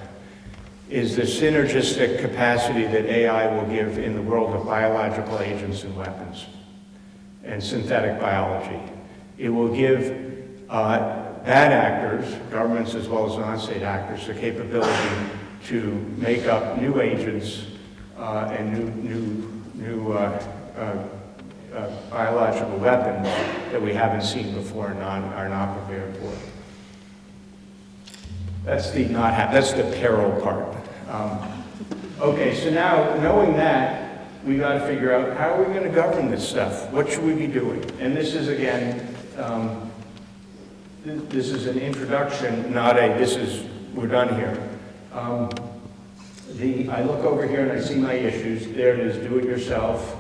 is the synergistic capacity that AI will give in the world of biological agents and weapons and synthetic biology. It will give bad actors, governments as well as non-state actors, the capability to make up new agents and new biological weapons that we haven't seen before and are not prepared for. That's the peril part. Okay, so now knowing that, we got to figure out how are we going to govern this stuff? What should we be doing? And this is, again, this is an introduction, not a, we're done here. I look over here and I see my issues. There it is, do it yourself.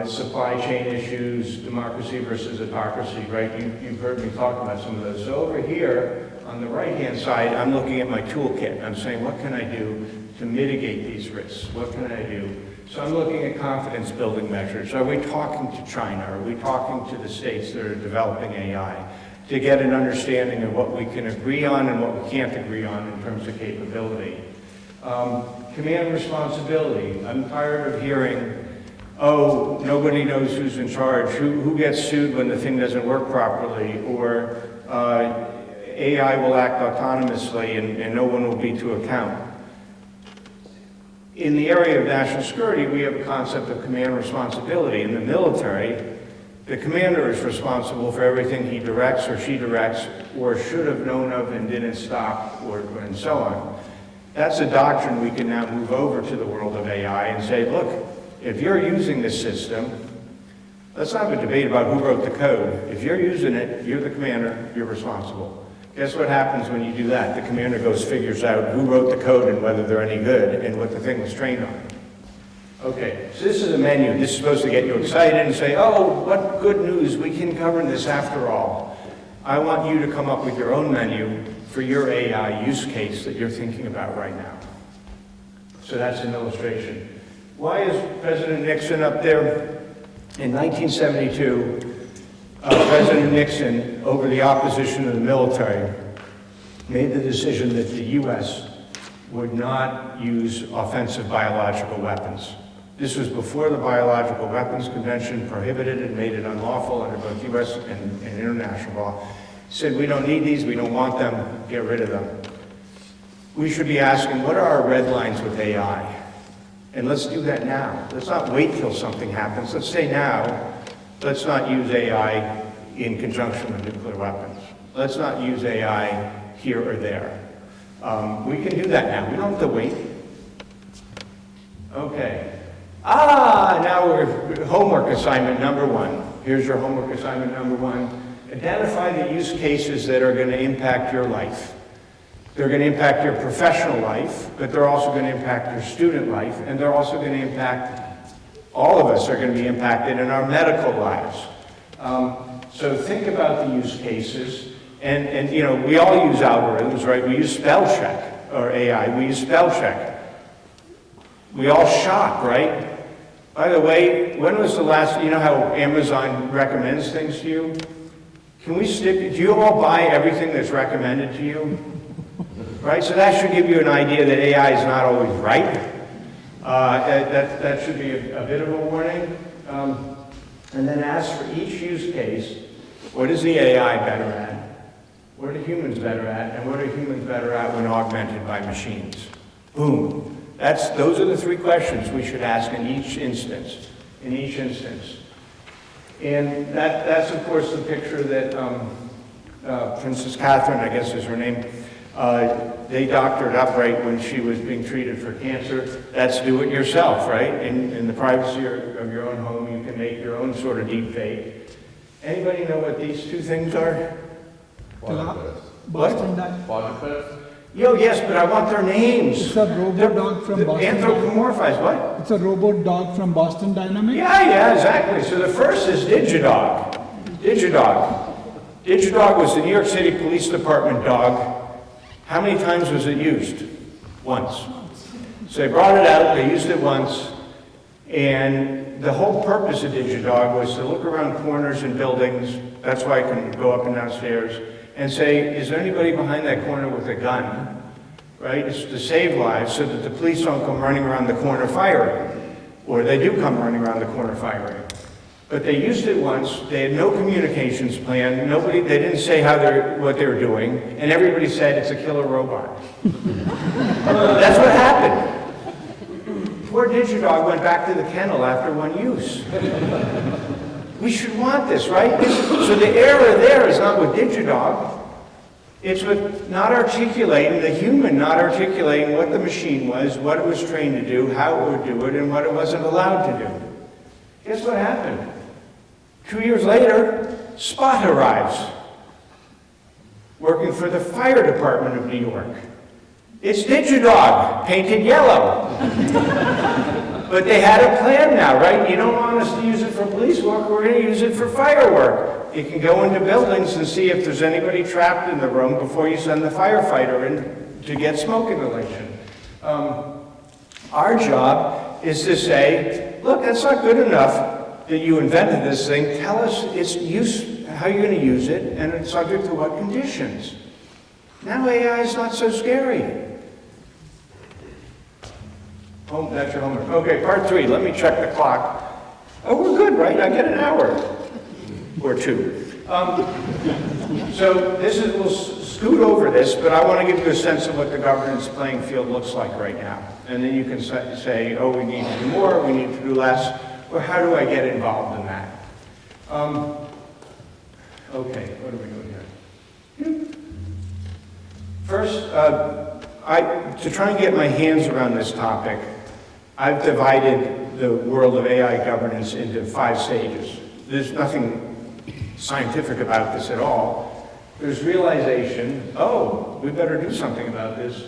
Supply chain issues, democracy versus autocracy, right? You've heard me talk about some of those. So over here, on the right-hand side, I'm looking at my toolkit. I'm saying, what can I do to mitigate these risks? What can I do? So I'm looking at confidence building measures. Are we talking to China? Are we talking to the states that are developing AI to get an understanding of what we can agree on and what we can't agree on in terms of capability? Command responsibility. I'm tired of hearing, oh, nobody knows who's in charge, who gets sued when the thing doesn't work properly, or AI will act autonomously and no one will be to account. In the area of national security, we have a concept of command responsibility. In the military, the commander is responsible for everything he directs or she directs or should have known of and didn't stop, and so on. That's a doctrine we can now move over to the world of AI and say, look, if you're using this system, let's not have a debate about who wrote the code. If you're using it, you're the commander, you're responsible. Guess what happens when you do that? The commander figures out who wrote the code and whether they're any good and what the thing was trained on. Okay, so this is a menu. This is supposed to get you excited and say, oh, what good news, we can govern this after all. I want you to come up with your own menu for your AI use case that you're thinking about right now. So that's an illustration. Why is President Nixon up there? In 1972, President Nixon, over the opposition of the military, made the decision that the U.S. would not use offensive biological weapons. This was before the Biological Weapons Convention prohibited and made it unlawful under both U.S. and international law. He said, we don't need these, we don't want them, get rid of them. We should be asking, what are our red lines with AI? And let's do that now. Let's not wait till something happens. Let's say now, let's not use AI in conjunction with nuclear weapons. Let's not use AI here or there. We can do that now. We don't have to wait. Okay. Now we're homework assignment number one. Here's your homework assignment number one. Identify the use cases that are going to impact your life. They're going to impact your professional life, but they're also going to impact your student life, and they're also going to impact, all of us are going to be impacted in our medical lives. So think about the use cases, and you know, we all use algorithms, right? We use spell check, or AI, we use spell check. We all shop, right? By the way, when was the last, you know how Amazon recommends things to you? Can we stick, do you all buy everything that's recommended to you? Right, so that should give you an idea that AI is not always right. That should be a bit of a warning. And then ask for each use case, what is the AI better at? What are humans better at? And what are humans better at when augmented by machines? Boom. Those are the three questions we should ask in each instance. And that's of course the picture that Princess Catherine, I guess is her name, they doctored up right when she was being treated for cancer. That's do it yourself, right? In the privacy of your own home, you can make your own sort of deep fake. Anybody know what these two things are? Boston Dynamics. Yo, yes, but I want their names. It's a robot dog from Boston Anthropomorphized, what? It's a robot dog from Boston Dynamics. Yeah, exactly. So the first is Digidog. Digidog was the New York City Police Department dog. How many times was it used? Once. So they brought it out, they used it once, and the whole purpose of Digidog was to look around corners and buildings, that's why it can go up and down stairs, and say, is there anybody behind that corner with a gun? Right? It's to save lives so that the police don't come running around the corner firing. Or they do come running around the corner firing. But they used it once, they had no communications plan, they didn't say what they were doing, and everybody said it's a killer robot. That's what happened. Poor Digidog went back to the kennel after one use. We should want this, right? So the error there is not with Digidog, It's with not articulating, the human not articulating what the machine was, what it was trained to do, how it would do it, and what it wasn't allowed to do. Guess what happened? 2 years later, Spot arrives, working for the fire department of New York. It's Digidog, painted yellow. But they had a plan now, right? You don't want us to use it for police work, we're going to use it for firework. You can go into buildings and see if there's anybody trapped in the room before you send the firefighter in to get smoke inhalation. Our job is to say, look, that's not good enough that you invented this thing. Tell us its use, how you're going to use it, and it's subject to what conditions. Now AI is not so scary. Oh, that's your homework. Okay, part 3. Let me check the clock. Oh, we're good, right? I get an hour or 2. So this is, we'll scoot over this, but I want to give you a sense of what the governance playing field looks like right now. And then you can say, oh, we need to do more, we need to do less, or how do I get involved in that? Okay, what are we doing here? First, to try and get my hands around this topic, I've divided the world of AI governance into 5 stages. There's nothing scientific about this at all. There's realization, oh, we better do something about this.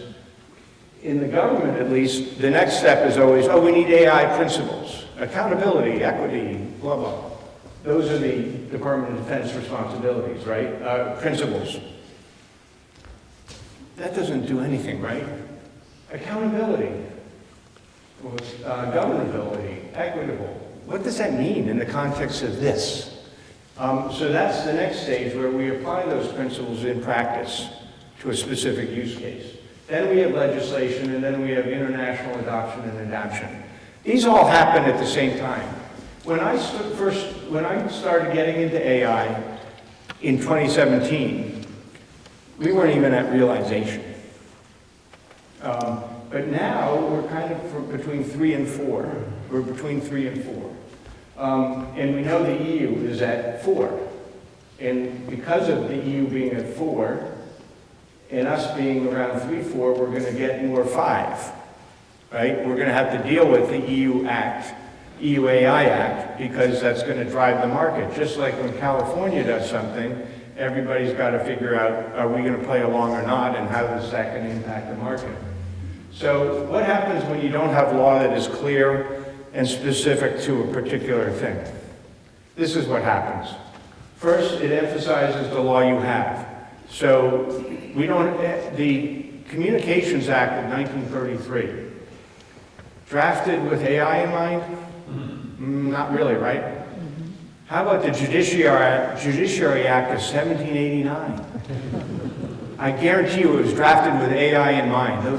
In the government, at least, the next step is always, oh, we need AI principles, accountability, equity, blah, blah. Those are the Department of Defense responsibilities, right? Principles. That doesn't do anything, right? Accountability, governability, equitable. What does that mean in the context of this? So that's the next stage where we apply those principles in practice to a specific use case. Then we have legislation, and then we have international adoption and adaptation. These all happen at the same time. When I started getting into AI in 2017, we weren't even at realization. But now we're kind of between 3 and 4. We're between 3 and 4. And we know the EU is at 4. And because of the EU being at 4, and us being around 3, 4, we're going to get more 5. Right? We're going to have to deal with the EU Act, EU AI Act, because that's going to drive the market. Just like when California does something, everybody's got to figure out, are we going to play along or not, and how is that going to impact the market? So what happens when you don't have law that is clear and specific to a particular thing? This is what happens. First, it emphasizes the law you have. So the Communications Act of 1933, drafted with AI in mind? Not really, right? How about the Judiciary Act of 1789? I guarantee you it was drafted with AI in mind. A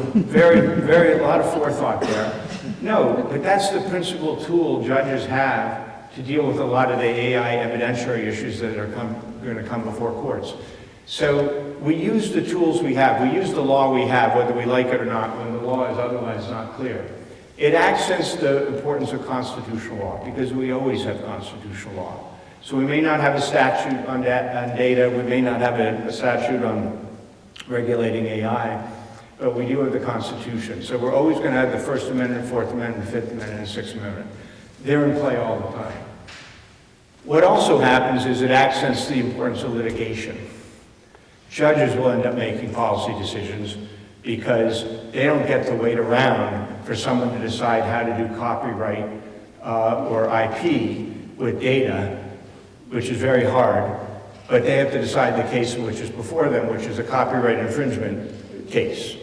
lot of forethought there. No, but that's the principal tool judges have to deal with a lot of the AI evidentiary issues that are going to come before courts. So we use the tools we have. We use the law we have, whether we like it or not, when the law is otherwise not clear. It accents the importance of constitutional law, because we always have constitutional law. So we may not have a statute on data, we may not have a statute on regulating AI, but we do have the Constitution. So we're always going to have the First Amendment, Fourth Amendment, Fifth Amendment, and Sixth Amendment. They're in play all the time. What also happens is it accents the importance of litigation. Judges will end up making policy decisions because they don't get to wait around for someone to decide how to do copyright or IP with data, which is very hard, but they have to decide the case which is before them, which is a copyright infringement case.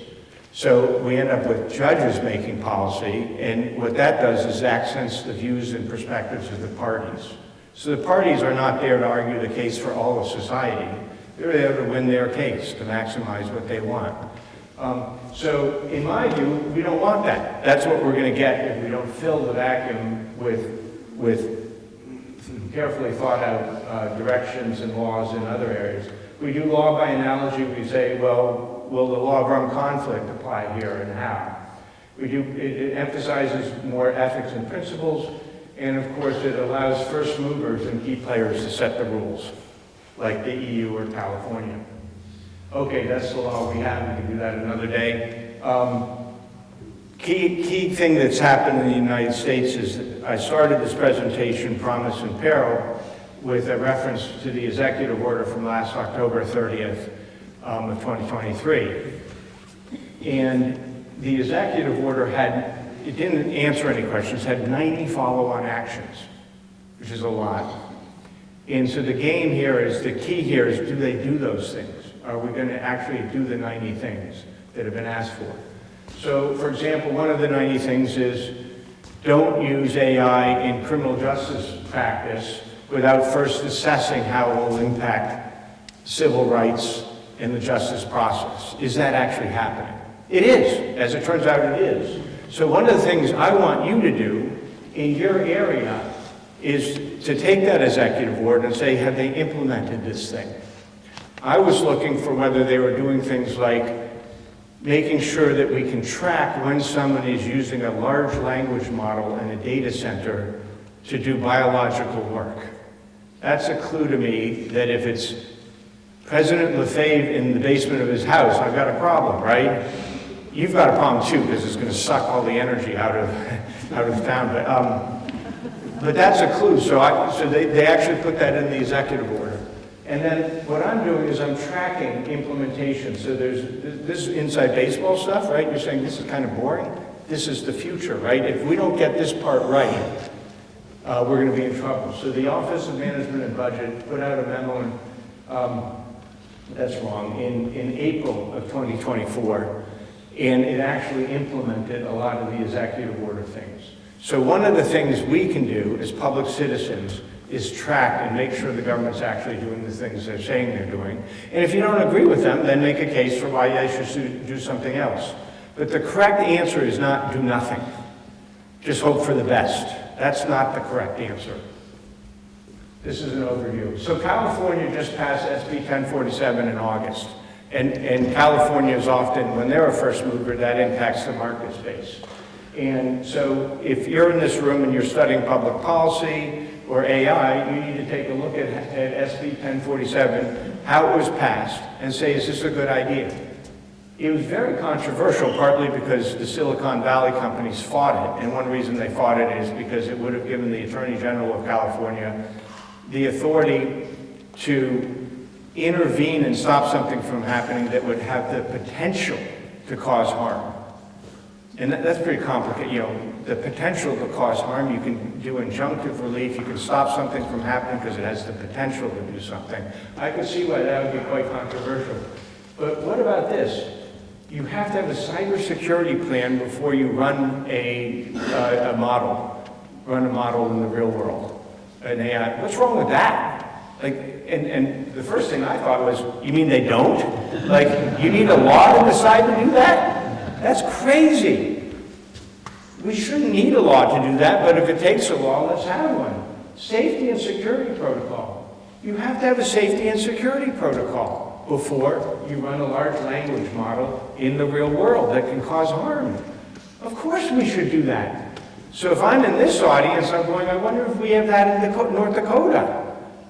So we end up with judges making policy, and what that does is accents the views and perspectives of the parties. So the parties are not there to argue the case for all of society. They're there to win their case, to maximize what they want. So in my view, we don't want that. That's what we're going to get if we don't fill the vacuum with carefully thought out directions and laws in other areas. We do law by analogy. We say, well, will the law of armed conflict apply here, and how? It emphasizes more ethics and principles, and of course it allows first movers and key players to set the rules, like the EU or California. Okay, that's the law we have, we can do that another day. Key thing that's happened in the United States is that I started this presentation, Promise and Peril, with a reference to the executive order from last October 30th of 2023. And the executive order it didn't answer any questions, had 90 follow-on actions, which is a lot. And so the game here is, the key here is, do they do those things? Are we going to actually do the 90 things that have been asked for? So, for example, one of the 90 things is, don't use AI in criminal justice practice without first assessing how it will impact civil rights in the justice process. Is that actually happening? It is. As it turns out, it is. So one of the things I want you to do in your area is to take that executive order and say, have they implemented this thing? I was looking for whether they were doing things like making sure that we can track when someone is using a large language model in a data center to do biological work. That's a clue to me that if it's President Lefebvre in the basement of his house, I've got a problem, right? You've got a problem too, because it's going to suck all the energy out of town. But that's a clue. So they actually put that in the executive order. And then what I'm doing is I'm tracking implementation. So there's this inside baseball stuff, right? You're saying this is kind of boring. This is the future, right? If we don't get this part right, we're going to be in trouble. So the Office of Management and Budget put out a memo, and that's wrong, in April of 2024, and it actually implemented a lot of the executive order things. So one of the things we can do as public citizens is track and make sure the government's actually doing the things they're saying they're doing. And if you don't agree with them, then make a case for why they should do something else. But the correct answer is not do nothing. Just hope for the best. That's not the correct answer. This is an overview. So California just passed SB 1047 in August. And California is often, when they're a first mover, that impacts the market space. And so if you're in this room and you're studying public policy or AI, you need to take a look at SB 1047, how it was passed, and say, is this a good idea? It was very controversial, partly because the Silicon Valley companies fought it, and one reason they fought it is because it would have given the Attorney General of California the authority to intervene and stop something from happening that would have the potential to cause harm. And that's pretty complicated. You know, the potential to cause harm, you can do injunctive relief, you can stop something from happening because it has the potential to do something. I could see why that would be quite controversial. But what about this? You have to have a cybersecurity plan before you run a model in the real world, an AI. What's wrong with that? Like, and the first thing I thought was, you mean they don't? Like, you need a law to decide to do that? That's crazy. We shouldn't need a law to do that, but if it takes a law, let's have one. Safety and security protocol. You have to have a safety and security protocol before you run a large language model in the real world that can cause harm. Of course we should do that. So if I'm in this audience, I'm going, I wonder if we have that in North Dakota.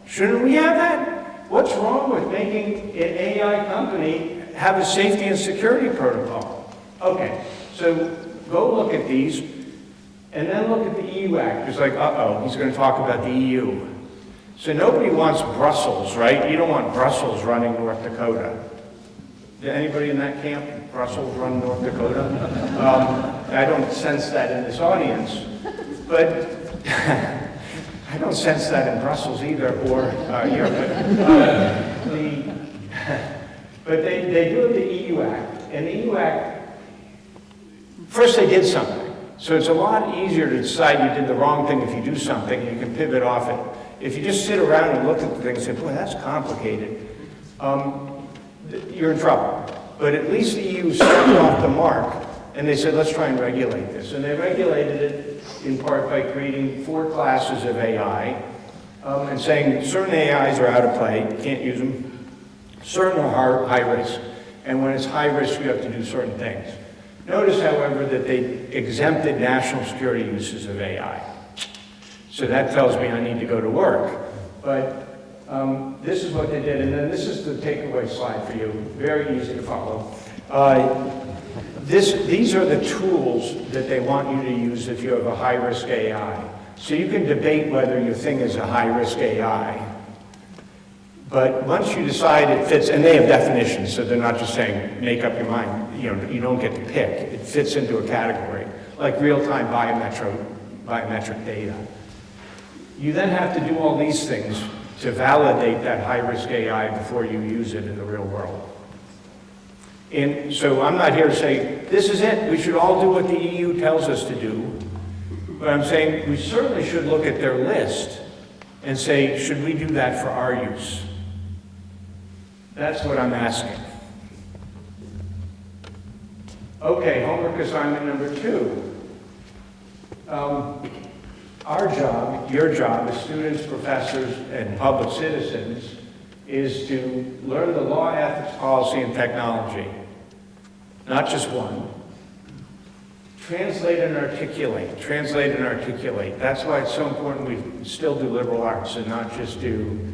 Shouldn't we have that? What's wrong with making an AI company have a safety and security protocol? Okay, so go look at these, and then look at the EU Act. It's like, uh-oh, he's going to talk about the EU. So nobody wants Brussels, right? You don't want Brussels running North Dakota. Anybody in that camp? Brussels run North Dakota? I don't sense that in this audience, but I don't sense that in Brussels either, or Europe. But they do the EU Act, and the EU Act, first they did something. So it's a lot easier to decide you did the wrong thing if you do something, and you can pivot off it. If you just sit around and look at the thing and say, boy, that's complicated, you're in trouble. But at least the EU stepped off the mark, and they said, let's try and regulate this. And they regulated it in part by creating 4 classes of AI, and saying certain AIs are out of play, you can't use them. Certain are high risk. And when it's high risk, you have to do certain things. Notice, however, that they exempted national security uses of AI. So that tells me I need to go to work. But This is what they did, and then this is the takeaway slide for you. Very easy to follow. These are the tools that they want you to use if you have a high-risk AI. So you can debate whether your thing is a high-risk AI. But once you decide it fits, and they have definitions, so they're not just saying, make up your mind, you don't get to pick. It fits into a category, like real-time biometric data. You then have to do all these things to validate that high-risk AI before you use it in the real world. And so I'm not here to say, this is it, we should all do what the EU tells us to do. But I'm saying we certainly should look at their list and say, should we do that for our use? That's what I'm asking. Okay, homework assignment number 2. Our job, your job as students, professors, and public citizens is to learn the law, ethics, policy, and technology. Not just one. Translate and articulate. Translate and articulate. That's why it's so important we still do liberal arts and not just do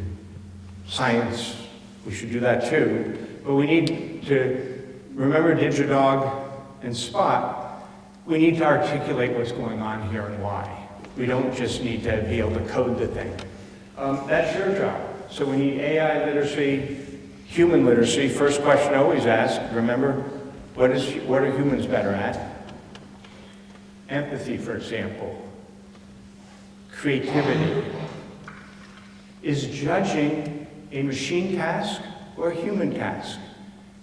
science. We should do that too. But we need to remember Digidog and Spot. We need to articulate what's going on here and why. We don't just need to be able to code the thing. That's your job. So we need AI literacy, human literacy. First question I always ask, remember, what are humans better at? Empathy, for example. Creativity. Is judging a machine task or a human task?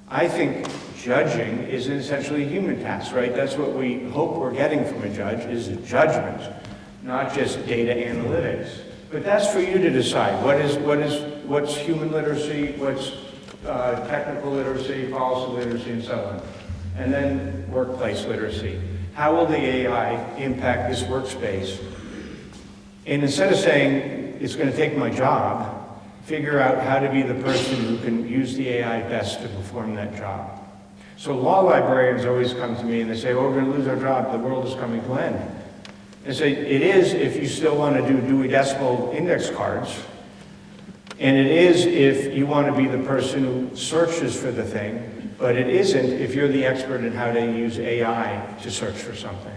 I think judging is essentially a human task, right? That's what we hope we're getting from a judge, is judgment, not just data analytics. But that's for you to decide. What's human literacy, what's technical literacy, policy literacy, and so on. And then workplace literacy. How will the AI impact this workspace? And instead of saying, it's going to take my job, figure out how to be the person who can use the AI best to perform that job. So law librarians always come to me and they say, oh, we're going to lose our job, the world is coming to an end. And say, it is if you still want to do Dewey Decimal Index cards, and it is if you want to be the person who searches for the thing, but it isn't if you're the expert in how to use AI to search for something.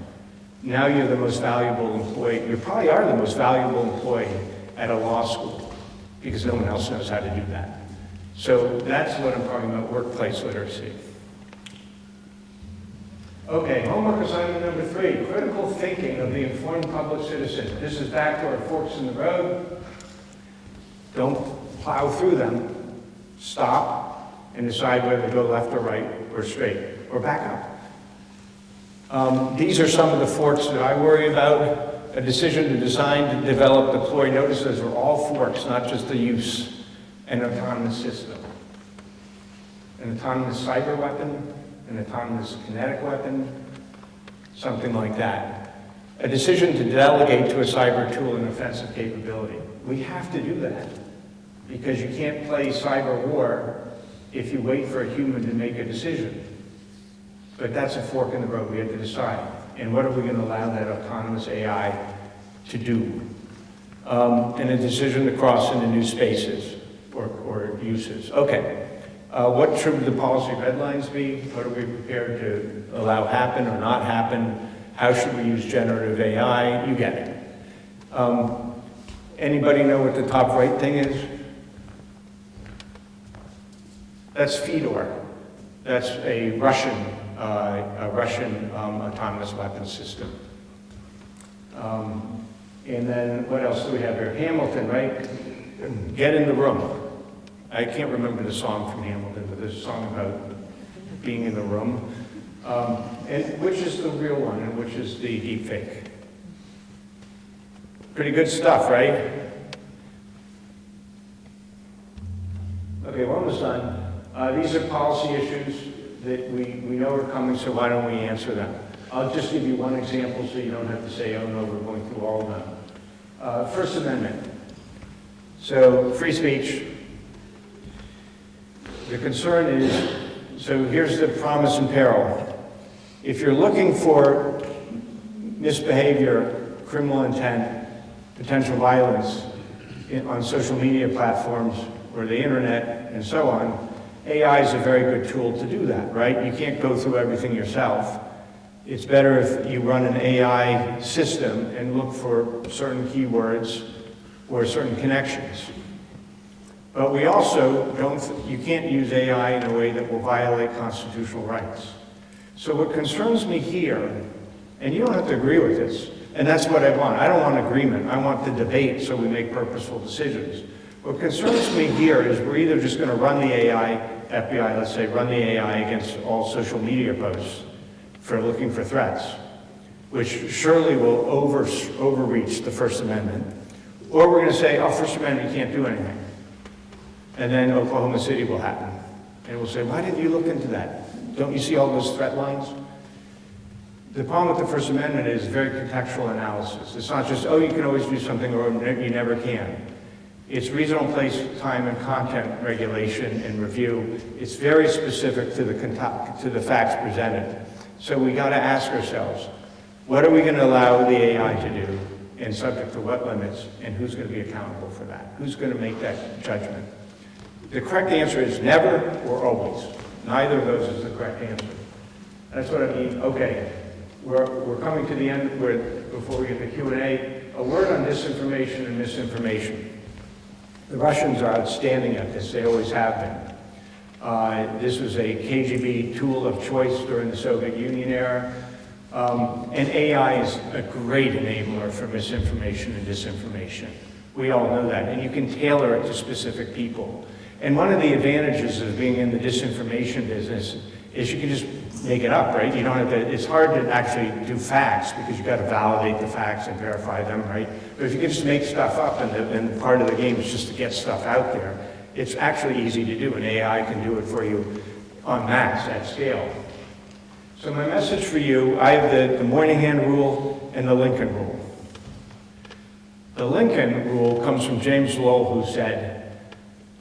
Now you're the most valuable employee, you probably are the most valuable employee at a law school, because no one else knows how to do that. So that's what I'm talking about, workplace literacy. Okay, homework assignment number 3, critical thinking of the informed public citizen. This is back to our forks in the road. Don't plow through them. Stop and decide whether to go left or right or straight or back up. These are some of the forks that I worry about. A decision to design, to develop, deploy. Notice those are all forks, not just the use. An autonomous system. An autonomous cyber weapon, an autonomous kinetic weapon, something like that. A decision to delegate to a cyber tool an offensive capability. We have to do that because you can't play cyber war if you wait for a human to make a decision. But that's a fork in the road. We have to decide. And what are we going to allow that autonomous AI to do? And a decision to cross into new spaces or uses. Okay. What should the policy red lines be? What are we prepared to allow happen or not happen? How should we use generative AI? You get it. Anybody know what the top right thing is? That's Fedor. That's a Russian autonomous weapons system. And then what else do we have here? Hamilton, right? Get in the room. I can't remember the song from Hamilton, but there's a song about being in the room. And which is the real one and which is the deep fake? Pretty good stuff, right? Okay, we're almost done. These are policy issues that we know are coming, so why don't we answer them? I'll just give you one example so you don't have to say, oh no, we're going through all of them. First Amendment. So, free speech. The concern is, so here's the promise and peril. If you're looking for misbehavior, criminal intent, potential violence on social media platforms or the internet and so on, AI is a very good tool to do that, right? You can't go through everything yourself. It's better if you run an AI system and look for certain keywords or certain connections. But we also you can't use AI in a way that will violate constitutional rights. So what concerns me here, and you don't have to agree with this, and that's what I want. I don't want agreement. I want the debate so we make purposeful decisions. What concerns me here is we're either just going to run the AI, FBI, let's say, run the AI against all social media posts for looking for threats, which surely will overreach the First Amendment. Or we're going to say, oh, First Amendment, you can't do anything. And then Oklahoma City will happen. And we'll say, why didn't you look into that? Don't you see all those threat lines? The problem with the First Amendment is very contextual analysis. It's not just, oh, you can always do something or you never can. It's reasonable place, time, and content regulation and review. It's very specific to the facts presented. So we got to ask ourselves, what are we going to allow the AI to do, and subject to what limits, and who's going to be accountable for that? Who's going to make that judgment? The correct answer is never or always. Neither of those is the correct answer. That's what I mean. Okay, we're coming to the end before we get to Q&A. A word on disinformation and misinformation. The Russians are outstanding at this. They always have been. This was a KGB tool of choice during the Soviet Union era. And AI is a great enabler for misinformation and disinformation. We all know that. And you can tailor it to specific people. And one of the advantages of being in the disinformation business is you can just make it up, right? You don't have to, it's hard to actually do facts because you've got to validate the facts and verify them, right? But if you can just make stuff up and part of the game is just to get stuff out there, it's actually easy to do, and AI can do it for you en masse at scale. So my message for you, I have the Moynihan Rule and the Lincoln Rule. The Lincoln Rule comes from James Lowell, who said,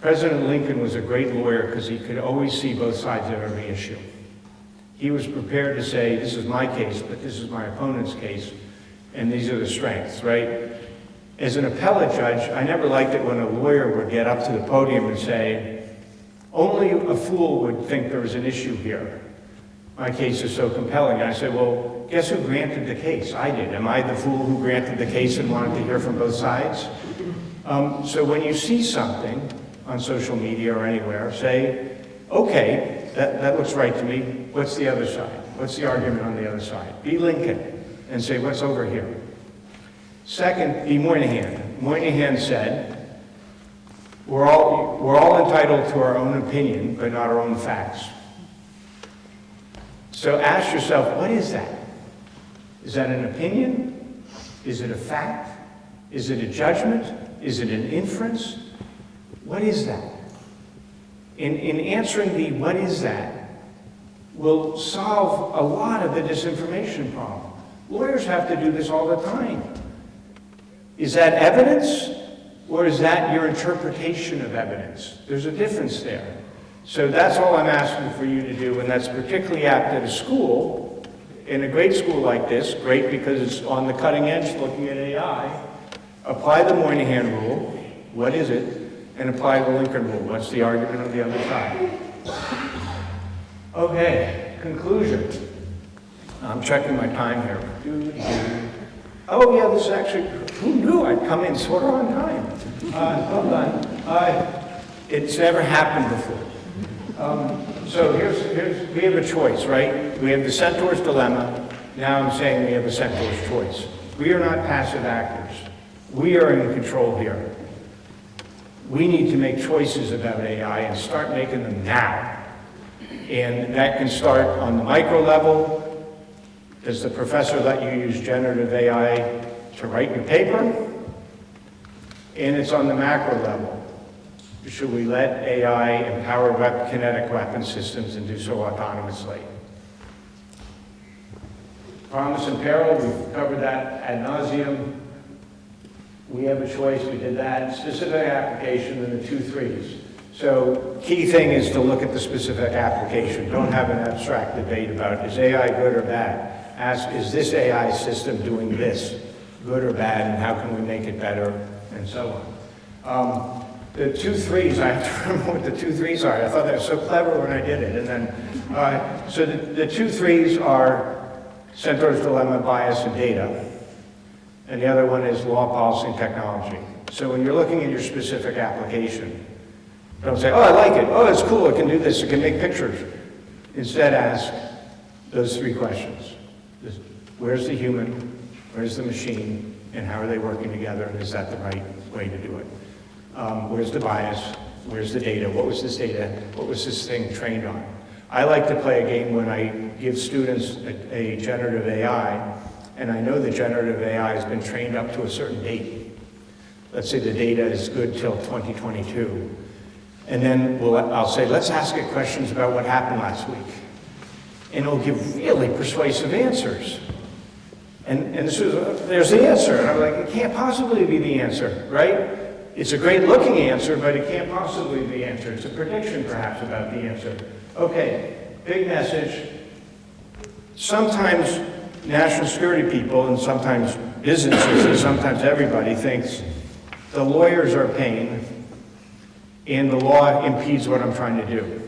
President Lincoln was a great lawyer because he could always see both sides of every issue. He was prepared to say, this is my case, but this is my opponent's case, and these are the strengths, right? As an appellate judge, I never liked it when a lawyer would get up to the podium and say, only a fool would think there was an issue here. My case is so compelling. And I said, well, guess who granted the case? I did. Am I the fool who granted the case and wanted to hear from both sides? So when you see something on social media or anywhere, say, okay, that looks right to me. What's the other side? What's the argument on the other side? Be Lincoln and say, what's over here? Second, be Moynihan. Moynihan said, we're all entitled to our own opinion, but not our own facts. So ask yourself, what is that? Is that an opinion? Is it a fact? Is it a judgment? Is it an inference? What is that? In answering the what is that will solve a lot of the disinformation problem. Lawyers have to do this all the time. Is that evidence, or is that your interpretation of evidence? There's a difference there. So that's all I'm asking for you to do, and that's particularly apt at a school, in a great school like this, great because it's on the cutting edge looking at AI. Apply the Moynihan Rule, what is it, and apply the Lincoln Rule. What's the argument on the other side? Okay, conclusion. I'm checking my time here. Oh yeah, this is actually, who knew I'd come in sort of on time? Well done. It's never happened before. So we have a choice, right? We have the centaur's dilemma. Now I'm saying we have a centaur's choice. We are not passive actors. We are in control here. We need to make choices about AI and start making them now. And that can start on the micro level. Does the professor let you use generative AI to write your paper? And it's on the macro level. Should we let AI empower kinetic weapon systems and do so autonomously? Promise and peril, we've covered that ad nauseum. We have a choice, we did that. Specific application and the 2 3s. So key thing is to look at the specific application. Don't have an abstract debate about is AI good or bad. Ask, is this AI system doing this, good or bad, and how can we make it better, and so on. The 2 3s, I have to remember what the 2 3s are. I thought that was so clever when I did it. And then, so the 2 3s are Centaur's dilemma, bias, and data. And the other one is law, policy, and technology. So when you're looking at your specific application, don't say, oh, I like it. Oh, it's cool. It can do this. It can make pictures. Instead, ask those 3 questions. Where's the human? Where's the machine? And how are they working together? And is that the right way to do it? Where's the bias? Where's the data? What was this data? What was this thing trained on? I like to play a game when I give students a generative AI, and I know the generative AI has been trained up to a certain date. Let's say the data is good till 2022. And then I'll say, let's ask it questions about what happened last week. And it'll give really persuasive answers. And there's the answer. And I'm like, it can't possibly be the answer, right? It's a great looking answer, but it can't possibly be the answer. It's a prediction perhaps about the answer. Okay, big message. Sometimes national security people and sometimes businesses and sometimes everybody thinks the lawyers are a pain and the law impedes what I'm trying to do.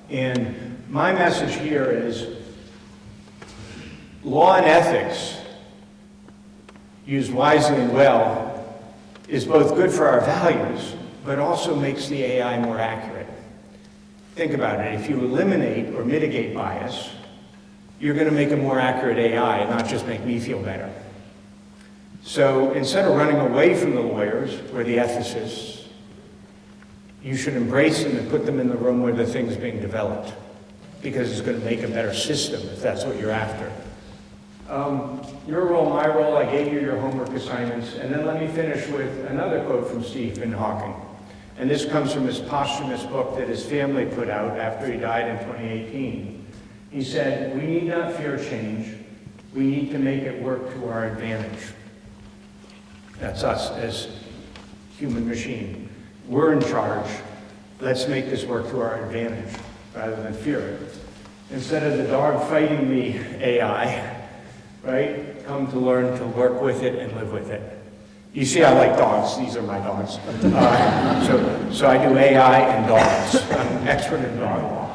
And my message here is law and ethics, used wisely and well, is both good for our values, but also makes the AI more accurate. Think about it. If you eliminate or mitigate bias, you're going to make a more accurate AI and not just make me feel better. So instead of running away from the lawyers or the ethicists, you should embrace them and put them in the room where the thing's being developed, because it's going to make a better system if that's what you're after. Your role, my role, I gave you your homework assignments, and then let me finish with another quote from Stephen Hawking. And this comes from his posthumous book that his family put out after he died in 2018. He said, "We need not fear change. We need to make it work to our advantage." That's us as human machine. We're in charge. Let's make this work to our advantage rather than fear it. Instead of the dog fighting the AI, right? Come to learn to work with it and live with it. You see, I like dogs. These are my dogs. So I do AI and dogs. I'm an expert in dog law.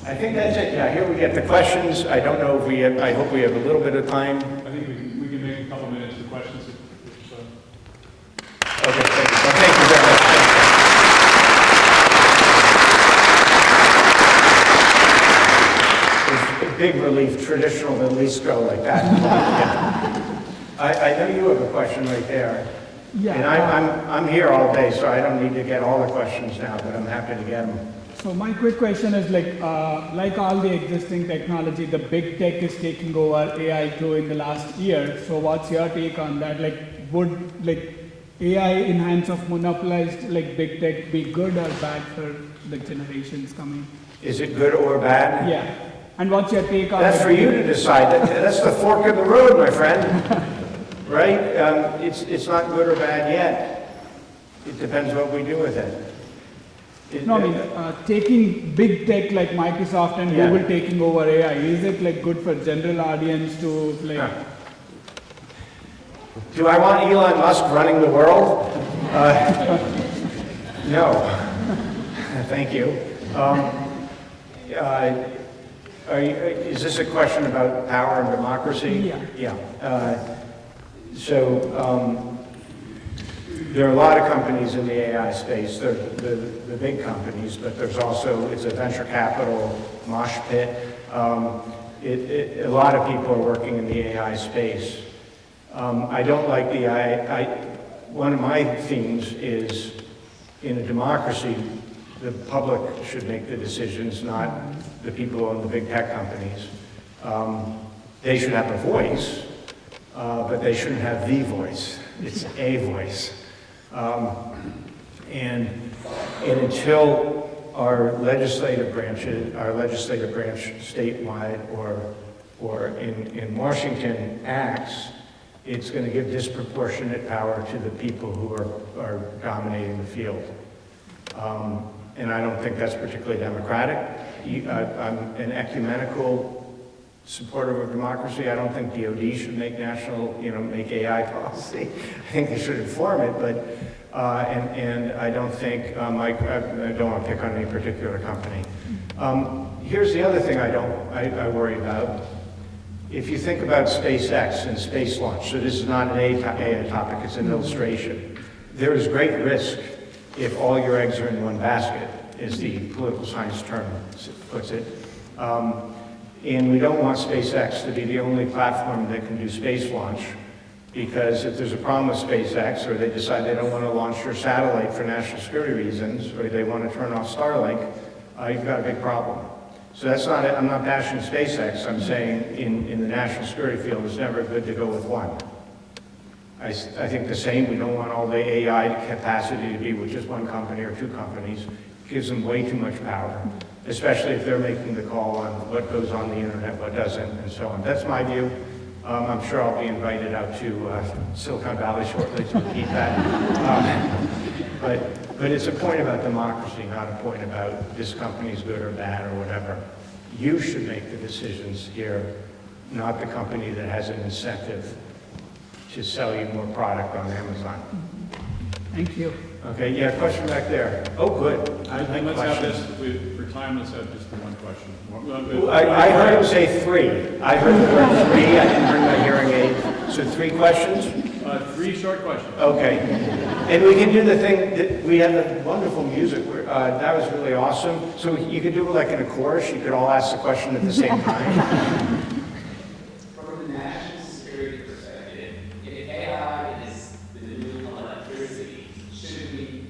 I think that's it. Yeah, here we get the questions. I don't know if we have, I hope we have a little bit of time. I think we can make a couple minutes for questions. Okay, thank you. Well, thank you very much. It's a big relief, traditional at least go like that. Yeah. I know you have a question right there. Yeah. And I'm here all day, so I don't need to get all the questions now, but I'm happy to get them. So my quick question is like all the existing technology, the big tech is taking over AI too in the last year. So what's your take on that? Like, would like AI in hands of monopolized like big tech be good or bad for the generations coming? Is it good or bad? Yeah. And what's your take on That's the for you to decide. That's the fork in the road, my friend. Right? It's not good or bad yet. It depends what we do with it. No, I mean, taking big tech like Microsoft and Yeah. Google taking over AI, is it like good for general audience to like? Yeah. Do I want Elon Musk running the world? No. Thank you. Is this a question about power and democracy? Yeah. Yeah. There are a lot of companies in the AI space. They're the big companies, but there's also, it's a venture capital mosh pit. A lot of people are working in the AI space. I don't like the one of my themes is, in a democracy, the public should make the decisions, not the people who own the big tech companies. They should have a voice, but they shouldn't have the voice. It's a voice. And until our legislative branch statewide or in Washington acts, it's going to give disproportionate power to the people who are dominating the field. And I don't think that's particularly democratic. I'm an ecumenical supportive of democracy. I don't think DOD should make make AI policy. I think they should inform it, but, and I don't think, I don't want to pick on any particular company. Here's the other thing I worry about. If you think about SpaceX and space launch, so this is not an AI topic, it's an illustration. There is great risk if all your eggs are in one basket, as the political science term puts it. And we don't want SpaceX to be the only platform that can do space launch, because if there's a problem with SpaceX, or they decide they don't want to launch your satellite for national security reasons, or they want to turn off Starlink, you've got a big problem. So that's not, I'm not bashing SpaceX, I'm saying in the national security field, it's never good to go with one. I think the same, we don't want all the AI capacity to be with just one company or two companies. It gives them way too much power, especially if they're making the call on what goes on the internet, what doesn't, and so on. That's my view. I'm sure I'll be invited out to Silicon Valley shortly to repeat that. But it's a point about democracy, not a point about this company's good or bad or whatever. You should make the decisions here, not the company that has an incentive to sell you more product on Amazon. Thank you. Okay, yeah, question back there. Oh, good. Let's have this, for time, let's have just the one question. I heard him say three. I heard the word three, I didn't bring my hearing aid. So 3 questions? 3 short questions. Okay. And we can do the thing, that we have the wonderful music, that was really awesome. So you could do it like in a chorus, you could all ask the question at the same time. From a national security perspective, if AI is the new electricity, should we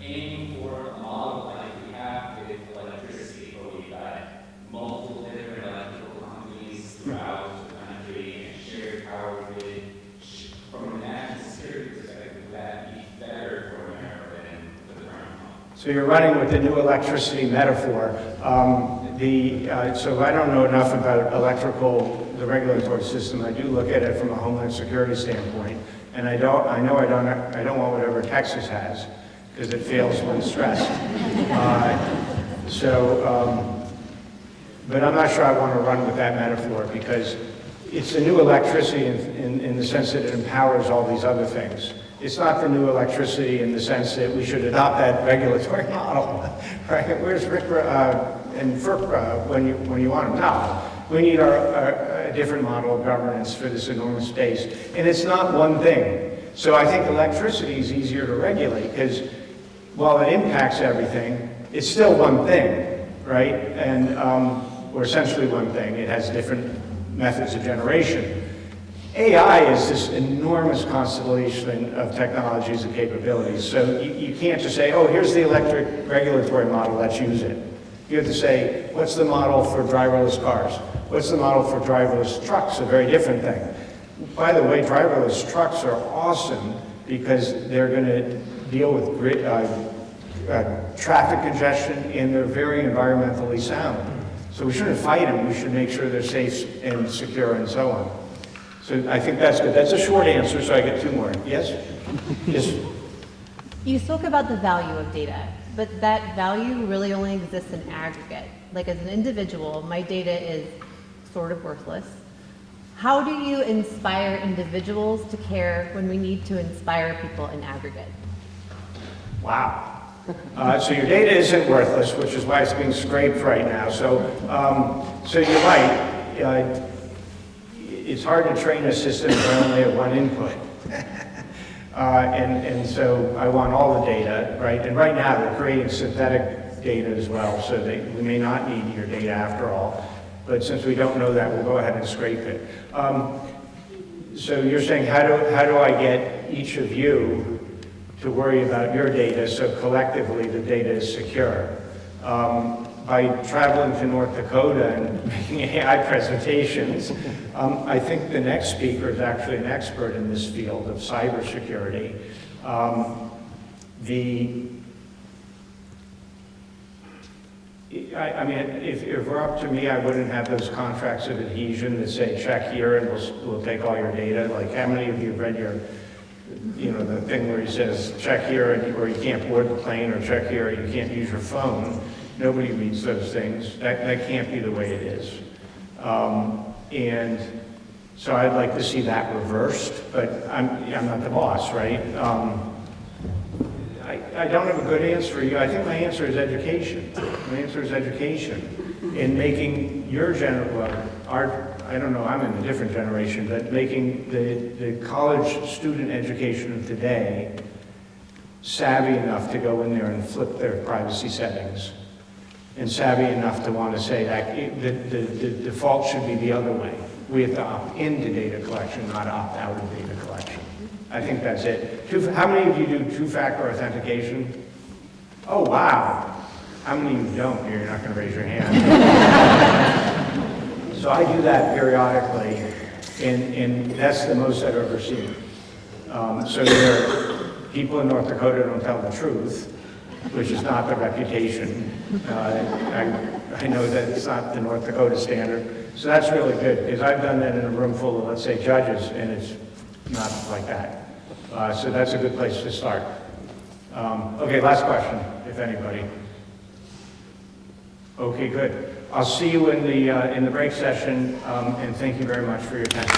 aim for a model like we have with electricity, where we've got multiple different electrical companies throughout the country and shared power grid? From a national security perspective, would that be better for America than the current model? So you're running with the new electricity metaphor. So I don't know enough about the regulatory system. I do look at it from a homeland security standpoint, and I don't want whatever Texas has, because it fails when stressed. But I'm not sure I want to run with that metaphor, because it's the new electricity in the sense that it empowers all these other things. It's not the new electricity in the sense that we should adopt that regulatory model, right? Where's Rick and FERC when you want them? No. We need a different model of governance for this enormous space. And it's not one thing. So I think electricity is easier to regulate, because while it impacts everything, it's still one thing, right? And, or essentially one thing. It has different methods of generation. AI is this enormous constellation of technologies and capabilities. So you can't just say, oh, here's the electric regulatory model, let's use it. You have to say, what's the model for driverless cars? What's the model for driverless trucks? A very different thing. By the way, driverless trucks are awesome because they're going to deal with traffic congestion, and they're very environmentally sound. So we shouldn't fight them, we should make sure they're safe and secure and so on. So I think that's good. That's a short answer, so I get 2 more. Yes? Yes? You spoke about the value of data, but that value really only exists in aggregate. Like as an individual, my data is sort of worthless. How do you inspire individuals to care when we need to inspire people in aggregate? Wow. So your data isn't worthless, which is why it's being scraped right now. So you're right. It's hard to train a system if I only have one input. And so I want all the data, right? And right now they're creating synthetic data as well, so we may not need your data after all. But since we don't know that, we'll go ahead and scrape it. So you're saying, how do I get each of you to worry about your data so collectively the data is secure? By traveling to North Dakota and making AI presentations. I think the next speaker is actually an expert in this field of cybersecurity. I mean, if it were up to me, I wouldn't have those contracts of adhesion that say check here and we'll take all your data. Like, how many of you have read the thing where he says check here or you can't board the plane, or check here or you can't use your phone? Nobody reads those things. That can't be the way it is. And so I'd like to see that reversed, but I'm not the boss, right? I don't have a good answer for you. I think my answer is education. My answer is education. In making your I don't know, I'm in a different generation, but making the college student education of today savvy enough to go in there and flip their privacy settings, and savvy enough to want to say that the default should be the other way. We have to opt into data collection, not opt out of data collection. I think that's it. How many of you do two-factor authentication? Oh, wow. How many of you don't? You're not going to raise your hand. So I do that periodically, and that's the most I've ever seen. So there are people in North Dakota don't tell the truth, which is not the reputation. I know that it's not the North Dakota standard. So that's really good, because I've done that in a room full of, let's say, judges, and it's not like that. So that's a good place to start. Okay, last question, if anybody. Okay, good. I'll see you in the break session, and thank you very much for your attention.